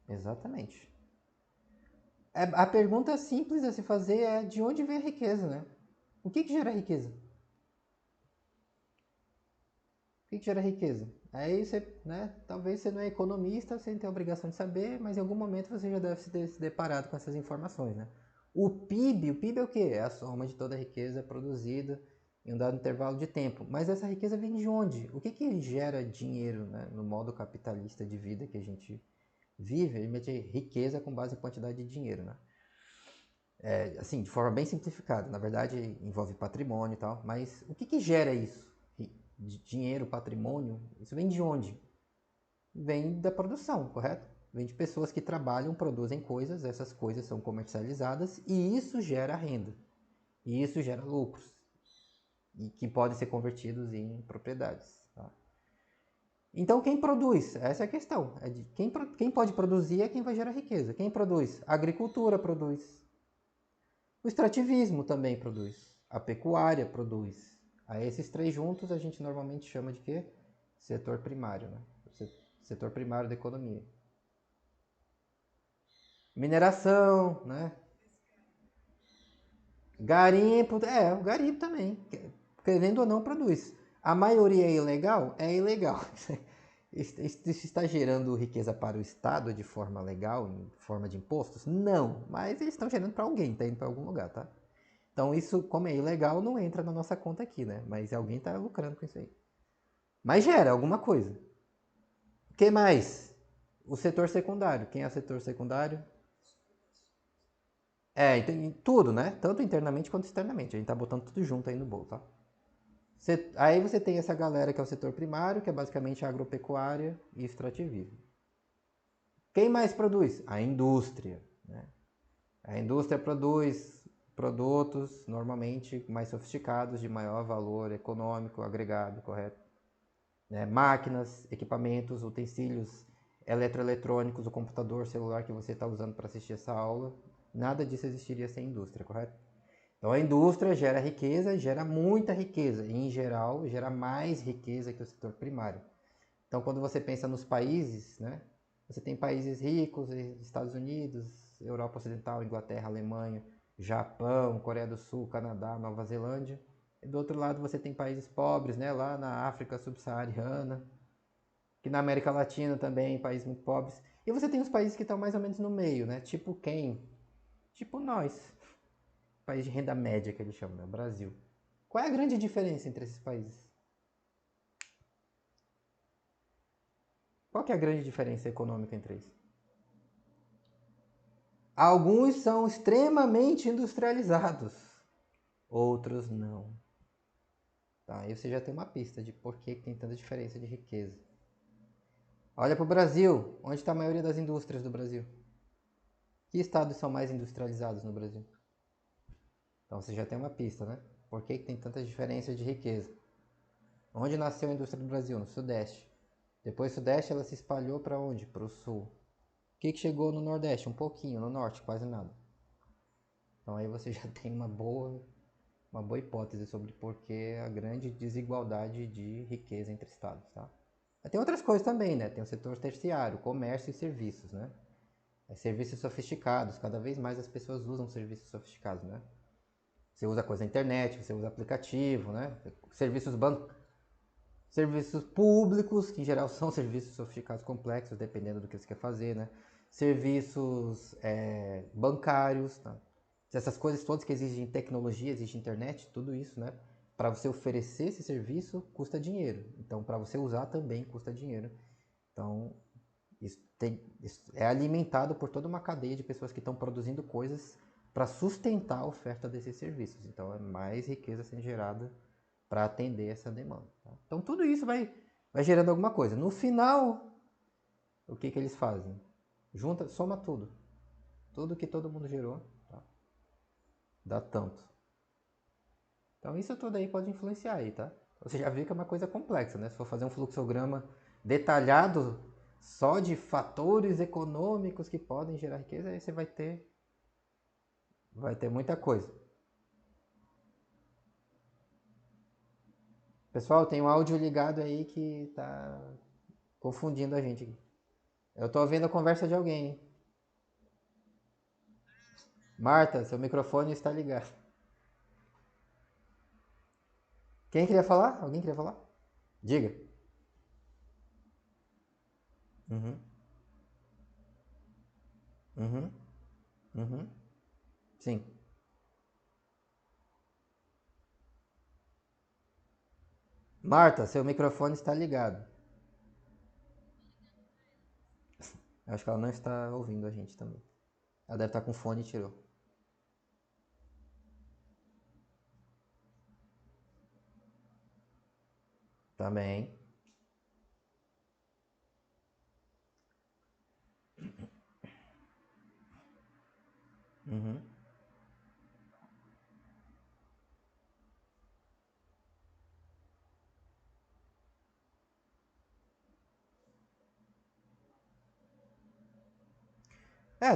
Exatamente. A pergunta simples a se fazer é de onde vem a riqueza, né? O que gera riqueza? O que gera riqueza? Aí você, né? Talvez você não é economista, você não tem a obrigação de saber, mas em algum momento você já deve se deparado com essas informações, né? O PIB é o quê? É a soma de toda a riqueza produzida em um dado intervalo de tempo. Mas essa riqueza vem de onde? O que gera dinheiro, né? No modo capitalista de vida que a gente vive, ele mete riqueza com base em quantidade de dinheiro, né? Assim, de forma bem simplificada. Na verdade, envolve patrimônio e tal. Mas o que gera isso? Dinheiro, patrimônio, isso vem de onde? Vem da produção, correto? Vem de pessoas que trabalham, produzem coisas, essas coisas são comercializadas e isso gera renda. E isso gera lucros. E que podem ser convertidos em propriedades. Tá? Então, quem produz? Essa é a questão. Quem pode produzir é quem vai gerar riqueza. Quem produz? A agricultura produz. O extrativismo também produz. A pecuária produz. A esses três juntos a gente normalmente chama de quê? Setor primário, né? Setor primário da economia. Mineração, né? Garimpo, o garimpo também. Querendo ou não, produz. A maioria é ilegal? É ilegal. Isso está gerando riqueza para o Estado de forma legal, em forma de impostos? Não, mas eles estão gerando para alguém, está indo para algum lugar, tá? Então isso, como é ilegal, não entra na nossa conta aqui, né? Mas alguém está lucrando com isso aí. Mas gera alguma coisa. O que mais? O setor secundário. Quem é o setor secundário? Tem tudo, né? Tanto internamente quanto externamente. A gente tá botando tudo junto aí no bolo, tá? Aí você tem essa galera que é o setor primário, que é basicamente a agropecuária e extrativismo. Quem mais produz? A indústria, né? A indústria produz produtos normalmente mais sofisticados, de maior valor econômico agregado, correto? Né? Máquinas, equipamentos, utensílios eletroeletrônicos, o computador, celular que você está usando para assistir essa aula, nada disso existiria sem indústria, correto? Então a indústria gera riqueza, gera muita riqueza, e em geral gera mais riqueza que o setor primário. Então quando você pensa nos países, né, você tem países ricos, Estados Unidos, Europa Ocidental, Inglaterra, Alemanha, Japão, Coreia do Sul, Canadá, Nova Zelândia. E do outro lado você tem países pobres, né, lá na África subsaariana, que na América Latina também, países muito pobres. E você tem os países que estão mais ou menos no meio, né, tipo quem? Tipo nós, país de renda média que eles chamam, né, o Brasil. Qual é a grande diferença entre esses países? Qual que é a grande diferença econômica entre eles? Alguns são extremamente industrializados, outros não. Tá, aí você já tem uma pista de por que tem tanta diferença de riqueza. Olha para o Brasil, onde está a maioria das indústrias do Brasil? Que estados são mais industrializados no Brasil? Então você já tem uma pista, né? Por que tem tanta diferença de riqueza? Onde nasceu a indústria do Brasil? No Sudeste. Depois do Sudeste ela se espalhou para onde? Para o Sul. O que chegou no Nordeste? Um pouquinho, no Norte quase nada. Então aí você já tem uma boa hipótese sobre por que a grande desigualdade de riqueza entre estados, tá? Mas tem outras coisas também, né? Tem o setor terciário, comércio e serviços, né? Serviços sofisticados, cada vez mais as pessoas usam serviços sofisticados, né? Você usa coisa na internet, você usa aplicativo, né? Serviços públicos, que em geral são serviços sofisticados complexos, dependendo do que você quer fazer, né? Serviços bancários, tá? Essas coisas todas que exigem tecnologia, exigem internet, tudo isso, né? Para você oferecer esse serviço, custa dinheiro. Então, para você usar também custa dinheiro. Então, isso é alimentado por toda uma cadeia de pessoas que estão produzindo coisas para sustentar a oferta desses serviços. Então, é mais riqueza sendo gerada para atender essa demanda. Tá? Então, tudo isso vai gerando alguma coisa. No final, o que eles fazem? Junta, soma tudo. Tudo que todo mundo gerou, tá? Dá tanto. Então isso tudo aí pode influenciar aí, tá? Você já viu que é uma coisa complexa, né? Se for fazer um fluxograma detalhado só de fatores econômicos que podem gerar riqueza, aí você vai ter muita coisa. Pessoal, tem um áudio ligado aí que tá confundindo a gente aqui. Eu tô ouvindo a conversa de alguém, hein? Marta, seu microfone está ligado. Quem queria falar? Alguém queria falar? Diga. Uhum. Uhum. Uhum. Sim. Marta, seu microfone está ligado. Eu acho que ela não está ouvindo a gente também. Ela deve estar com fone e tirou. Também. Uhum.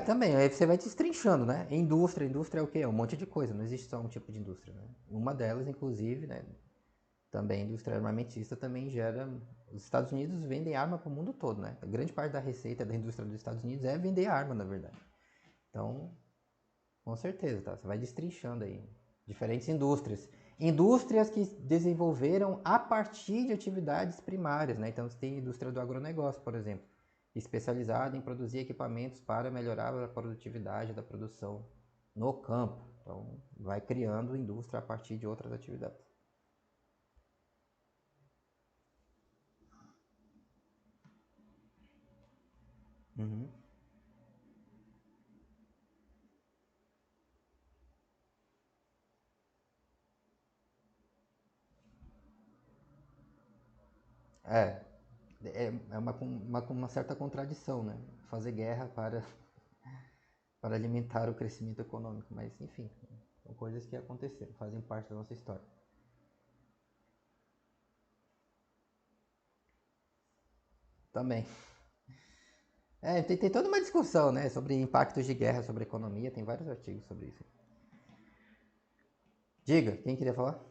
Também. Aí você vai destrinchando, né? Indústria é o quê? É um monte de coisa. Não existe só um tipo de indústria, né? Uma delas, inclusive, né? Também a indústria armamentista também gera. Os Estados Unidos vendem arma para o mundo todo, né? A grande parte da receita da indústria dos Estados Unidos é vender arma, na verdade. Então, com certeza, tá? Você vai destrinchando aí. Diferentes indústrias. Indústrias que desenvolveram a partir de atividades primárias, né? Então você tem a indústria do agronegócio, por exemplo, especializada em produzir equipamentos para melhorar a produtividade da produção no campo. Então, vai criando indústria a partir de outras atividades. Uhum. É, é uma certa contradição, né? Fazer guerra para alimentar o crescimento econômico, mas enfim, são coisas que aconteceram, fazem parte da nossa história. Também. Tem toda uma discussão, né, sobre impactos de guerra sobre a economia, tem vários artigos sobre isso. Diga, quem queria falar?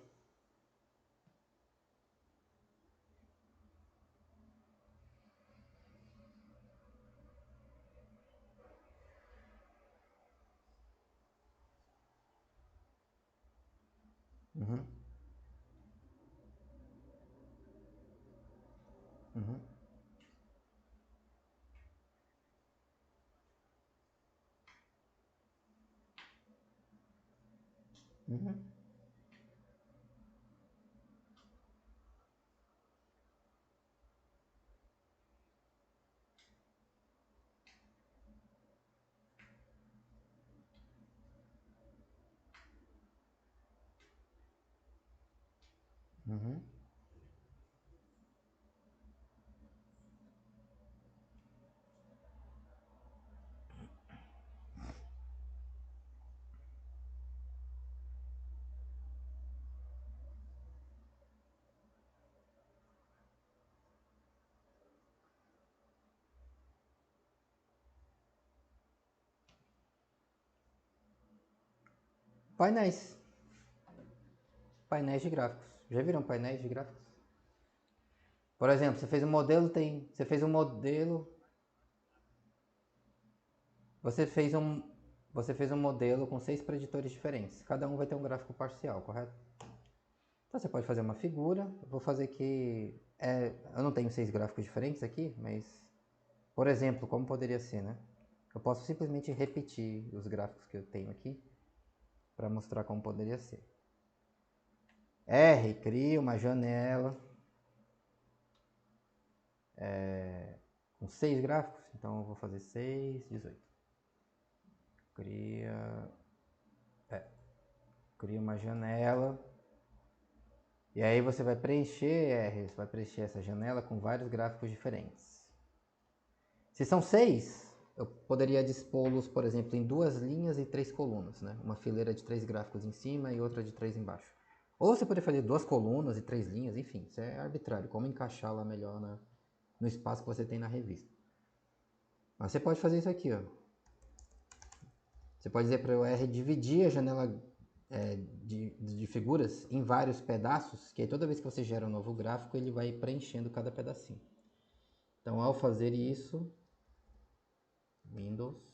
Uhum, uhum, uhum, uhum. Painéis. Painéis de gráficos. Já viram painéis de gráficos? Por exemplo, você fez um modelo, você fez um modelo, você fez um, você fez um modelo com 6 preditores diferentes. Cada um vai ter um gráfico parcial, correto? Então você pode fazer uma figura. Eu vou fazer aqui, eu não tenho 6 gráficos diferentes aqui, mas, por exemplo, como poderia ser, né? Eu posso simplesmente repetir os gráficos que eu tenho aqui para mostrar como poderia ser. R, cria uma janela com 6 gráficos, então eu vou fazer 6, 18. Cria, cria uma janela. E aí você vai preencher, você vai preencher essa janela com vários gráficos diferentes. Se são 6, eu poderia dispô-los, por exemplo, em 2 linhas e 3 colunas, né? Uma fileira de 3 gráficos em cima e outra de 3 embaixo. Ou você poderia fazer 2 colunas e 3 linhas, enfim, isso é arbitrário, como encaixá-la melhor no espaço que você tem na revista. Mas você pode fazer isso aqui, ó. Você pode dizer para o R dividir a janela de figuras em vários pedaços, que aí toda vez que você gera um novo gráfico, ele vai preenchendo cada pedacinho. Então, ao fazer isso, Windows,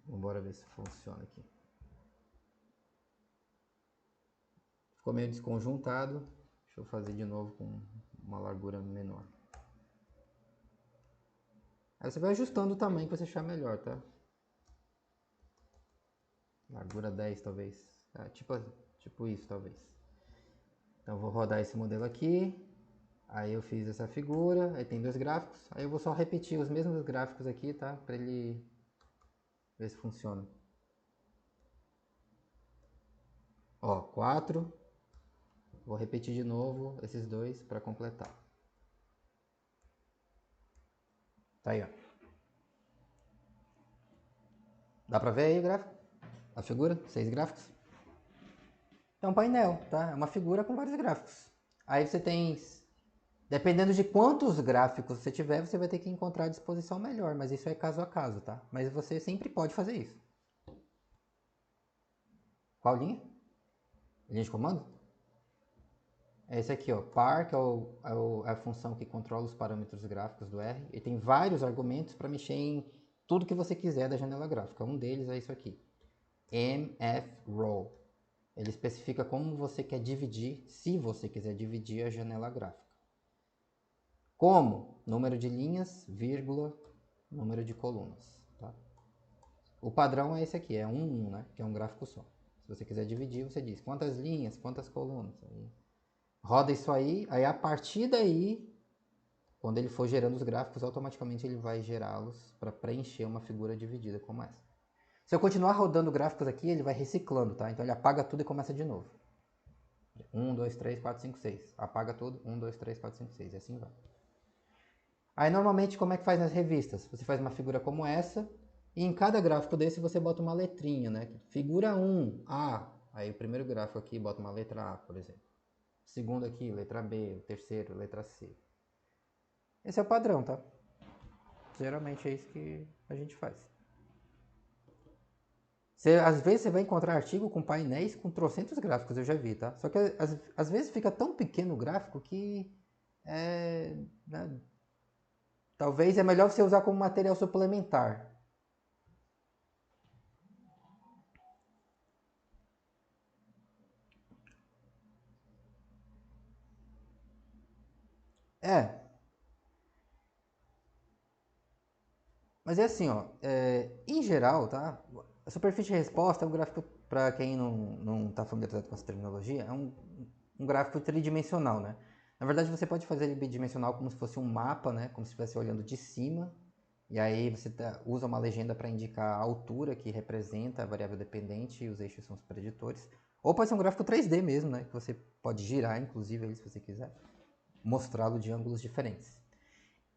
vamos ver se funciona aqui. Ficou meio desconjuntado, deixa eu fazer de novo com uma largura menor. Aí você vai ajustando o tamanho que você achar melhor, tá? Largura 10 talvez, tipo isso talvez. Então eu vou rodar esse modelo aqui, aí eu fiz essa figura, aí tem 2 gráficos, aí eu vou só repetir os mesmos gráficos aqui, tá? Para ele ver se funciona. Ó, 4, vou repetir de novo esses dois para completar. Tá aí, ó. Dá pra ver aí o gráfico? A figura? 6 gráficos? É um painel, tá? É uma figura com vários gráficos. Aí você tem... Dependendo de quantos gráficos você tiver, você vai ter que encontrar a disposição melhor, mas isso é caso a caso, tá? Mas você sempre pode fazer isso. Qual linha? Linha de comando? É esse aqui, ó. Par, que é a função que controla os parâmetros gráficos do R. E tem vários argumentos para mexer em tudo que você quiser da janela gráfica. Um deles é isso aqui. mfrow. Ele especifica como você quer dividir, se você quiser dividir a janela gráfica. Como? Número de linhas, vírgula, número de colunas. Tá? O padrão é esse aqui, é 1, 1, né? Que é um gráfico só. Se você quiser dividir, você diz quantas linhas, quantas colunas. Aí roda isso aí a partir daí, quando ele for gerando os gráficos, automaticamente ele vai gerá-los para preencher uma figura dividida como essa. Se eu continuar rodando gráficos aqui, ele vai reciclando, tá? Então ele apaga tudo e começa de novo. 1, 2, 3, 4, 5, 6. Apaga tudo, 1, 2, 3, 4, 5, 6. E assim vai. Aí normalmente como é que faz nas revistas? Você faz uma figura como essa, e em cada gráfico desse você bota uma letrinha, né? Figura 1, A. Aí o primeiro gráfico aqui bota uma letra A, por exemplo. O segundo aqui, letra B. O terceiro, letra C. Esse é o padrão, tá? Geralmente é isso que a gente faz. Às vezes você vai encontrar artigo com painéis com trocentos gráficos, eu já vi, tá? Só que às vezes fica tão pequeno o gráfico que né, talvez é melhor você usar como material suplementar. Mas é assim, ó, em geral, tá? A superfície de resposta é um gráfico, para quem não está familiarizado com essa terminologia, é um gráfico tridimensional, né? Na verdade, você pode fazer ele bidimensional como se fosse um mapa, né? Como se estivesse olhando de cima. E aí você usa uma legenda para indicar a altura que representa a variável dependente e os eixos são os preditores. Ou pode ser um gráfico 3D mesmo, né? Que você pode girar, inclusive, aí, se você quiser, mostrá-lo de ângulos diferentes.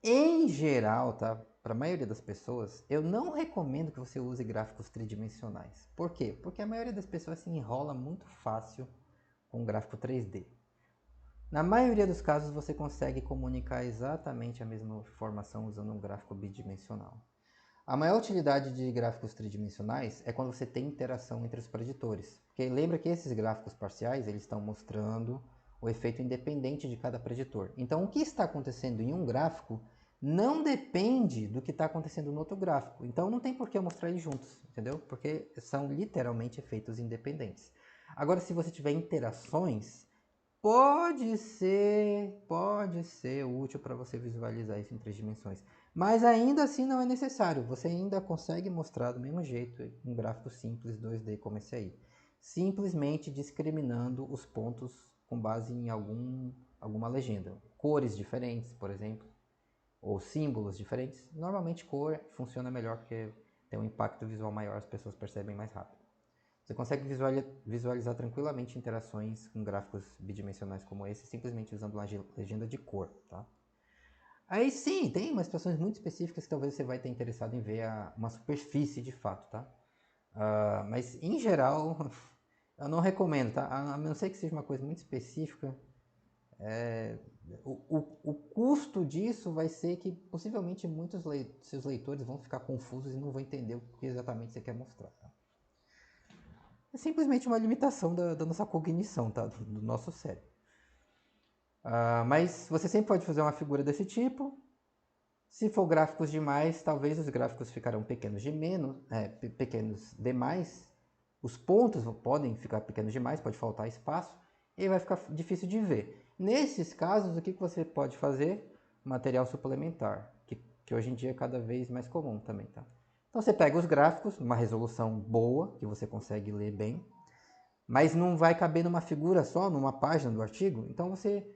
Em geral, tá? Para a maioria das pessoas, eu não recomendo que você use gráficos tridimensionais. Por quê? Porque a maioria das pessoas se enrola muito fácil com gráfico 3D. Na maioria dos casos, você consegue comunicar exatamente a mesma informação usando um gráfico bidimensional. A maior utilidade de gráficos tridimensionais é quando você tem interação entre os preditores. Porque lembra que esses gráficos parciais eles estão mostrando o efeito independente de cada preditor. Então, o que está acontecendo em um gráfico não depende do que está acontecendo no outro gráfico. Então, não tem por que eu mostrar eles juntos, entendeu? Porque são literalmente efeitos independentes. Agora, se você tiver interações, pode ser útil para você visualizar isso em 3 dimensões. Mas ainda assim não é necessário. Você ainda consegue mostrar do mesmo jeito um gráfico simples 2D como esse aí. Simplesmente discriminando os pontos com base em alguma legenda. Cores diferentes, por exemplo, ou símbolos diferentes. Normalmente cor funciona melhor porque tem um impacto visual maior, as pessoas percebem mais rápido. Você consegue visualizar tranquilamente interações com gráficos bidimensionais como esse, simplesmente usando uma legenda de cor, tá? Aí sim, tem umas situações muito específicas que talvez você vai ter interessado em ver uma superfície de fato, tá? Mas em geral, eu não recomendo, tá? A não ser que seja uma coisa muito específica, o custo disso vai ser que possivelmente muitos seus leitores vão ficar confusos e não vão entender o que exatamente você quer mostrar, tá? É simplesmente uma limitação da nossa cognição, tá? Do nosso cérebro. Mas você sempre pode fazer uma figura desse tipo. Se for gráficos demais, talvez os gráficos ficarão pequenos pequenos demais. Os pontos podem ficar pequenos demais, pode faltar espaço e vai ficar difícil de ver. Nesses casos, o que você pode fazer? Material suplementar, que hoje em dia é cada vez mais comum também, tá? Então você pega os gráficos, uma resolução boa, que você consegue ler bem, mas não vai caber numa figura só, numa página do artigo. Então você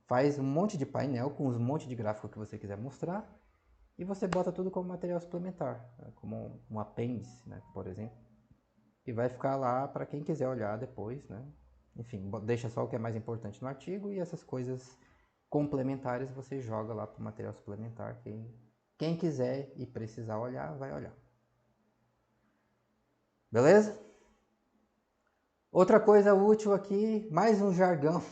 faz um monte de painel com um monte de gráfico que você quiser mostrar e você bota tudo como material suplementar, como um apêndice, né, por exemplo. E vai ficar lá para quem quiser olhar depois, né? Enfim, deixa só o que é mais importante no artigo e essas coisas complementares você joga lá para o material suplementar. Quem quiser e precisar olhar, vai olhar. Beleza? Outra coisa útil aqui, mais um jargão.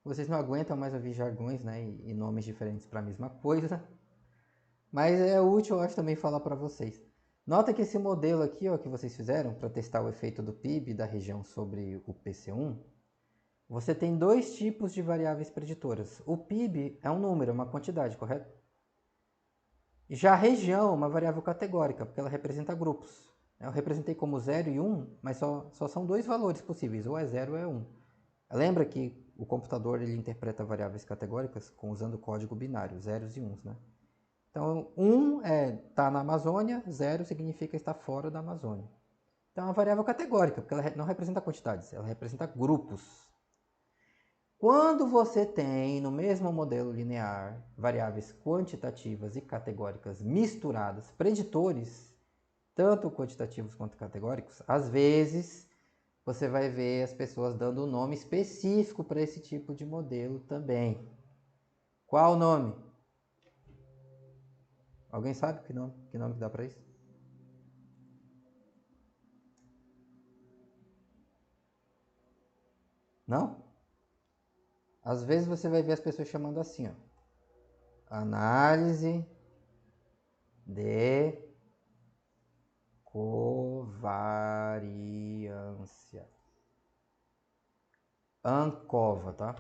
Vocês não aguentam mais ouvir jargões, né, e nomes diferentes para a mesma coisa. Mas é útil, eu acho, também falar para vocês. Nota que esse modelo aqui, ó, que vocês fizeram para testar o efeito do PIB da região sobre o PC1, você tem 2 tipos de variáveis preditoras. O PIB é um número, é uma quantidade, correto? Já a região é uma variável categórica, porque ela representa grupos. Eu representei como 0 e 1, mas só são 2 valores possíveis, ou é 0 ou é 1. Lembra que o computador ele interpreta variáveis categóricas usando o código binário, zeros e uns, né? Então, 1 está na Amazônia, 0 significa estar fora da Amazônia. Então, é uma variável categórica, porque ela não representa quantidades, ela representa grupos. Quando você tem no mesmo modelo linear variáveis quantitativas e categóricas misturadas, preditores, tanto quantitativos quanto categóricos, às vezes você vai ver as pessoas dando um nome específico para esse tipo de modelo também. Qual o nome? Alguém sabe que nome que dá para isso? Não? Às vezes você vai ver as pessoas chamando assim, ó. Análise de covariância. ANCOVA, tá?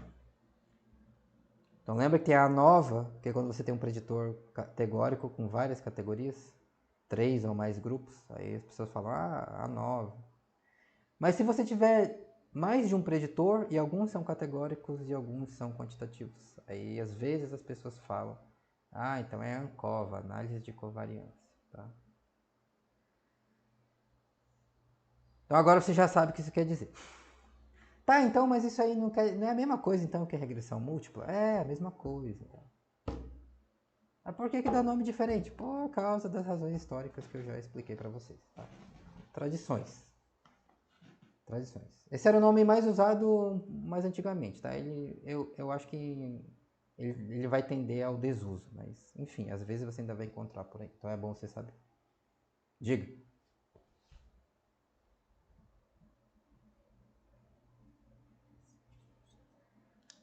Então lembra que tem a ANOVA, que é quando você tem um preditor categórico com várias categorias, 3 ou mais grupos, aí as pessoas falam, ANOVA. Mas se você tiver mais de um preditor, e alguns são categóricos e alguns são quantitativos, aí às vezes as pessoas falam, então é ANCOVA, análise de covariância, tá? Então agora você já sabe o que isso quer dizer. Tá, então, mas isso aí não é a mesma coisa então que a regressão múltipla? É a mesma coisa. Mas por que dá nome diferente? Por causa das razões históricas que eu já expliquei para vocês. Tá? Tradições. Esse era o nome mais usado mais antigamente, tá? Eu acho que ele vai tender ao desuso, mas enfim, às vezes você ainda vai encontrar por aí. Então é bom você saber. Diga.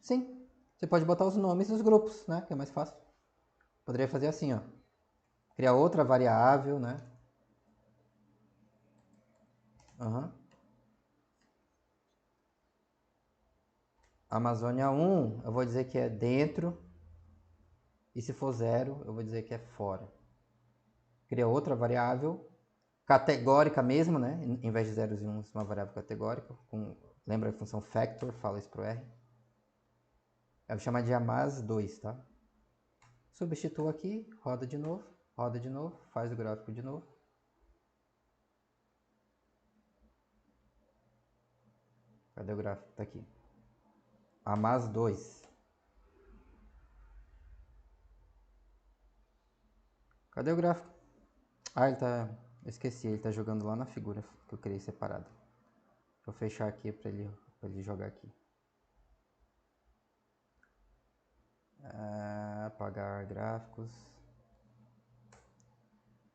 Sim, você pode botar os nomes dos grupos, né? Que é mais fácil. Poderia fazer assim, ó. Criar outra variável, né? Uhum. Amazônia 1, eu vou dizer que é dentro. E se for 0, eu vou dizer que é fora. Cria outra variável categórica mesmo, né? Em vez de zeros e uns, uma variável categórica. Lembra a função factor? Fala isso pro R. Eu vou chamar de AMAS2, tá? Substitua aqui, roda de novo, faz o gráfico de novo. Cadê o gráfico? Tá aqui. AMAS2. Cadê o gráfico? Ele tá... Eu esqueci, ele tá jogando lá na figura que eu criei separado. Vou fechar aqui pra ele jogar aqui. Apagar gráficos.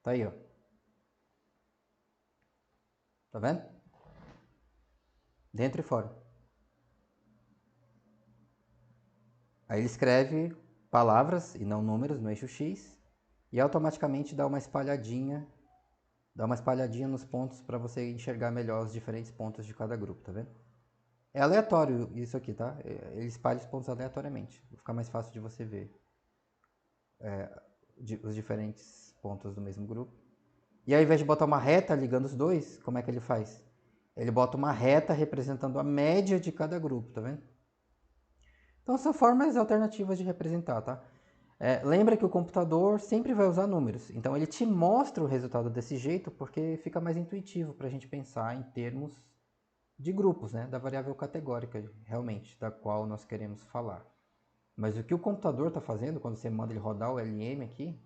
Tá aí, ó. Tá vendo? Dentro e fora. Aí ele escreve palavras e não números no eixo X e automaticamente dá uma espalhadinha nos pontos para você enxergar melhor os diferentes pontos de cada grupo, tá vendo? É aleatório isso aqui, tá? Ele espalha os pontos aleatoriamente. Vai ficar mais fácil de você ver os diferentes pontos do mesmo grupo. E ao invés de botar uma reta ligando os dois, como é que ele faz? Ele bota uma reta representando a média de cada grupo, tá vendo? Então são formas alternativas de representar, tá? Lembra que o computador sempre vai usar números, então ele te mostra o resultado desse jeito porque fica mais intuitivo para a gente pensar em termos de grupos, né? Da variável categórica, realmente, da qual nós queremos falar. Mas o que o computador está fazendo, quando você manda ele rodar o LM aqui,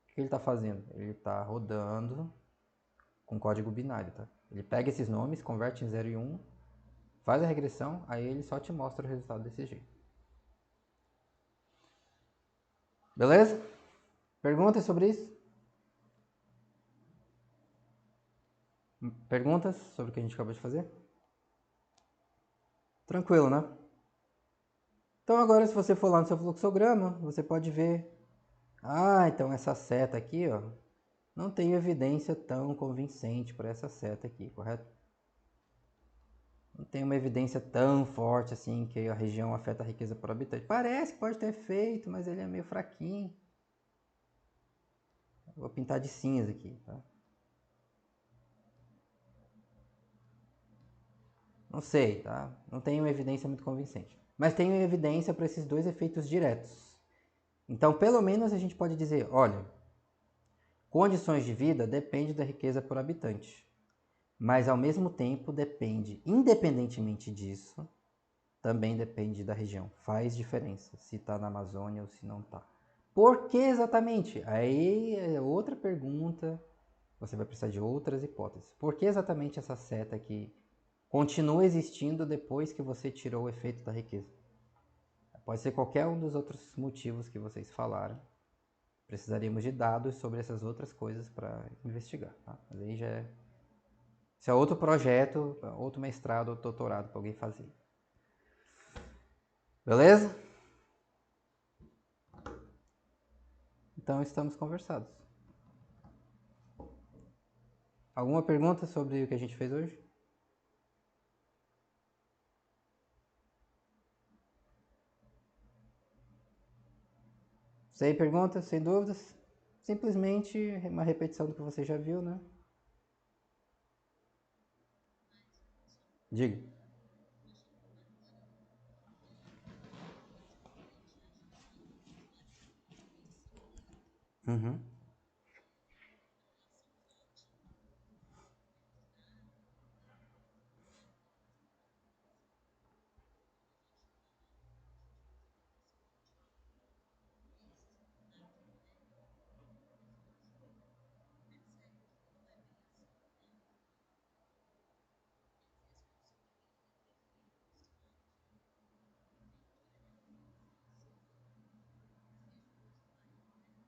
o que ele está fazendo? Ele está rodando com código binário, tá? Ele pega esses nomes, converte em 0 e 1, faz a regressão, aí ele só te mostra o resultado desse jeito. Beleza? Perguntas sobre isso? Perguntas sobre o que a gente acabou de fazer? Tranquilo, né? Então agora se você for lá no seu fluxograma, você pode ver, então essa seta aqui, ó, não tem evidência tão convincente para essa seta aqui, correto? Não tem uma evidência tão forte assim que a região afeta a riqueza por habitante. Parece que pode ter efeito, mas ele é meio fraquinho. Vou pintar de cinza aqui, tá? Não sei, tá? Não tem uma evidência muito convincente. Mas tem evidência para esses dois efeitos diretos. Então, pelo menos a gente pode dizer, olha, condições de vida depende da riqueza por habitante, mas ao mesmo tempo depende, independentemente disso, também depende da região. Faz diferença se está na Amazônia ou se não está. Por que exatamente? Aí é outra pergunta. Você vai precisar de outras hipóteses. Por que exatamente essa seta aqui continua existindo depois que você tirou o efeito da riqueza? Pode ser qualquer um dos outros motivos que vocês falaram. Precisaríamos de dados sobre essas outras coisas para investigar. Tá? Mas aí já é... Isso é outro projeto, outro mestrado, outro doutorado para alguém fazer. Beleza? Então estamos conversados. Alguma pergunta sobre o que a gente fez hoje? Sem perguntas, sem dúvidas? Simplesmente uma repetição do que você já viu, né? Diga. Uhum.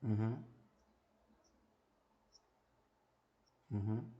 Uhum. Uhum.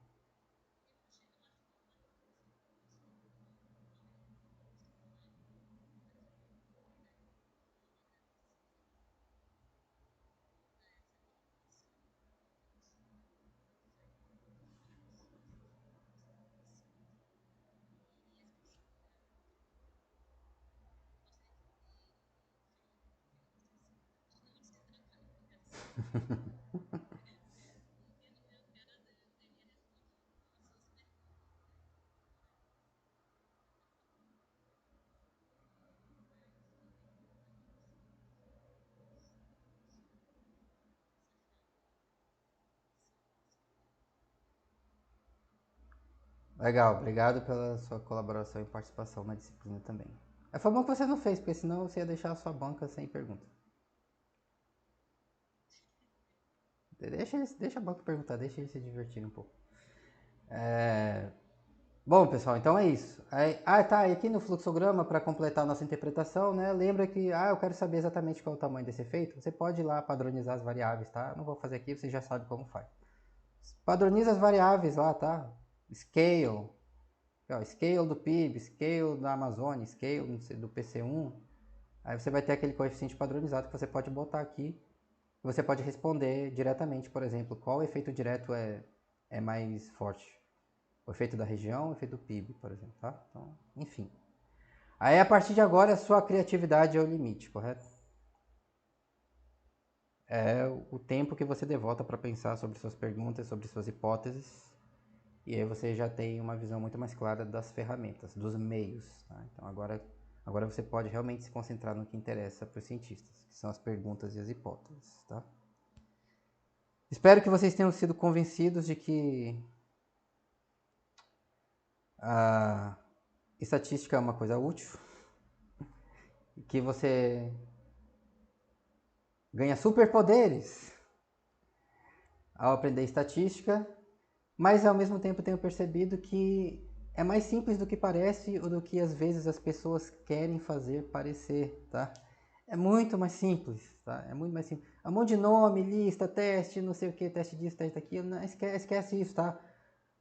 Legal, obrigado pela sua colaboração e participação na disciplina também. Foi bom que você não fez, porque senão você ia deixar a sua banca sem pergunta. Deixa a banca perguntar, deixa eles se divertirem um pouco. Bom, pessoal, então é isso. Tá, e aqui no fluxograma, para completar a nossa interpretação, né, lembra que, eu quero saber exatamente qual é o tamanho desse efeito. Você pode ir lá padronizar as variáveis, tá? Não vou fazer aqui, você já sabe como faz. Padroniza as variáveis lá, tá? Scale, scale do PIB, scale da Amazônia, scale do PC1. Aí você vai ter aquele coeficiente padronizado que você pode botar aqui. Você pode responder diretamente, por exemplo, qual efeito direto é mais forte. O efeito da região, o efeito do PIB, por exemplo, tá? Então, enfim. Aí, a partir de agora, a sua criatividade é o limite, correto? É o tempo que você devota para pensar sobre suas perguntas, sobre suas hipóteses. E aí você já tem uma visão muito mais clara das ferramentas, dos meios. Tá? Então, agora você pode realmente se concentrar no que interessa para os cientistas, que são as perguntas e as hipóteses, tá? Espero que vocês tenham sido convencidos de que a estatística é uma coisa útil, que você ganha superpoderes ao aprender estatística, mas ao mesmo tempo tenho percebido que é mais simples do que parece ou do que às vezes as pessoas querem fazer parecer, tá? É muito mais simples, tá? É muito mais simples. Um monte de nome, lista, teste, não sei o que, teste disso, teste daquilo, não, esquece isso, tá?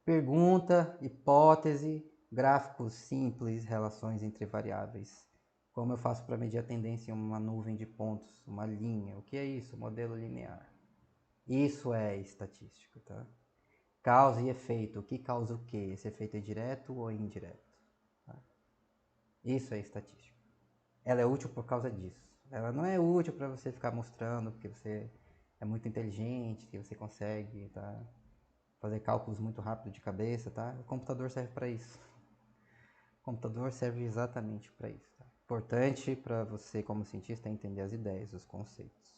Pergunta, hipótese, gráficos simples, relações entre variáveis. Como eu faço para medir a tendência em uma nuvem de pontos, uma linha? O que é isso? Modelo linear. Isso é estatística, tá? Causa e efeito. O que causa o quê? Esse efeito é direto ou indireto? Tá? Isso é estatística. Ela é útil por causa disso. Ela não é útil para você ficar mostrando porque você é muito inteligente, que você consegue, tá? Fazer cálculos muito rápido de cabeça, tá? O computador serve para isso. O computador serve exatamente para isso. Tá? Importante para você, como cientista, é entender as ideias, os conceitos.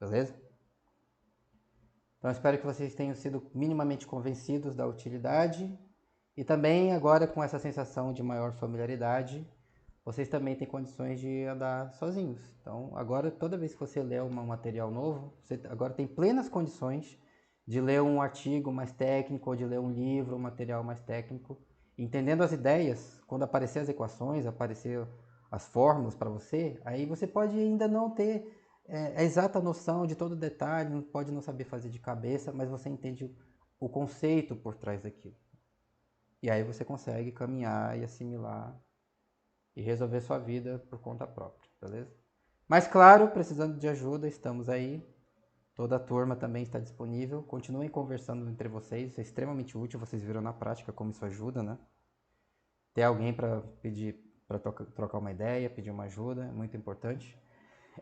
beleza? Então espero que vocês tenham sido minimamente convencidos da utilidade e também agora com essa sensação de maior familiaridade, vocês também têm condições de andar sozinhos. Então agora toda vez que você lê um material novo, você agora tem plenas condições de ler um artigo mais técnico ou de ler um livro, um material mais técnico, entendendo as ideias, quando aparecer as equações, aparecer as fórmulas para você, aí você pode ainda não ter a exata noção de todo o detalhe, pode não saber fazer de cabeça, mas você entende o conceito por trás daquilo. E aí você consegue caminhar e assimilar e resolver sua vida por conta própria, beleza? Mas claro, precisando de ajuda, estamos aí. Toda a turma também está disponível. Continuem conversando entre vocês, isso é extremamente útil, vocês viram na prática como isso ajuda, né? Ter alguém para pedir, para trocar uma ideia, pedir uma ajuda, é muito importante.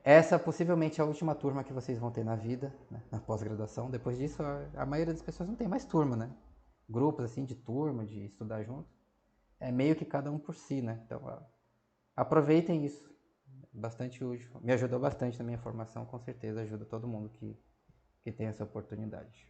Essa possivelmente é a última turma que vocês vão ter na vida, né? Na pós-graduação. Depois disso, a maioria das pessoas não tem mais turma, né? Grupos assim de turma, de estudar junto. É meio que cada um por si, né? Então, aproveitem isso. Bastante útil. Me ajudou bastante na minha formação, com certeza ajuda todo mundo que tem essa oportunidade.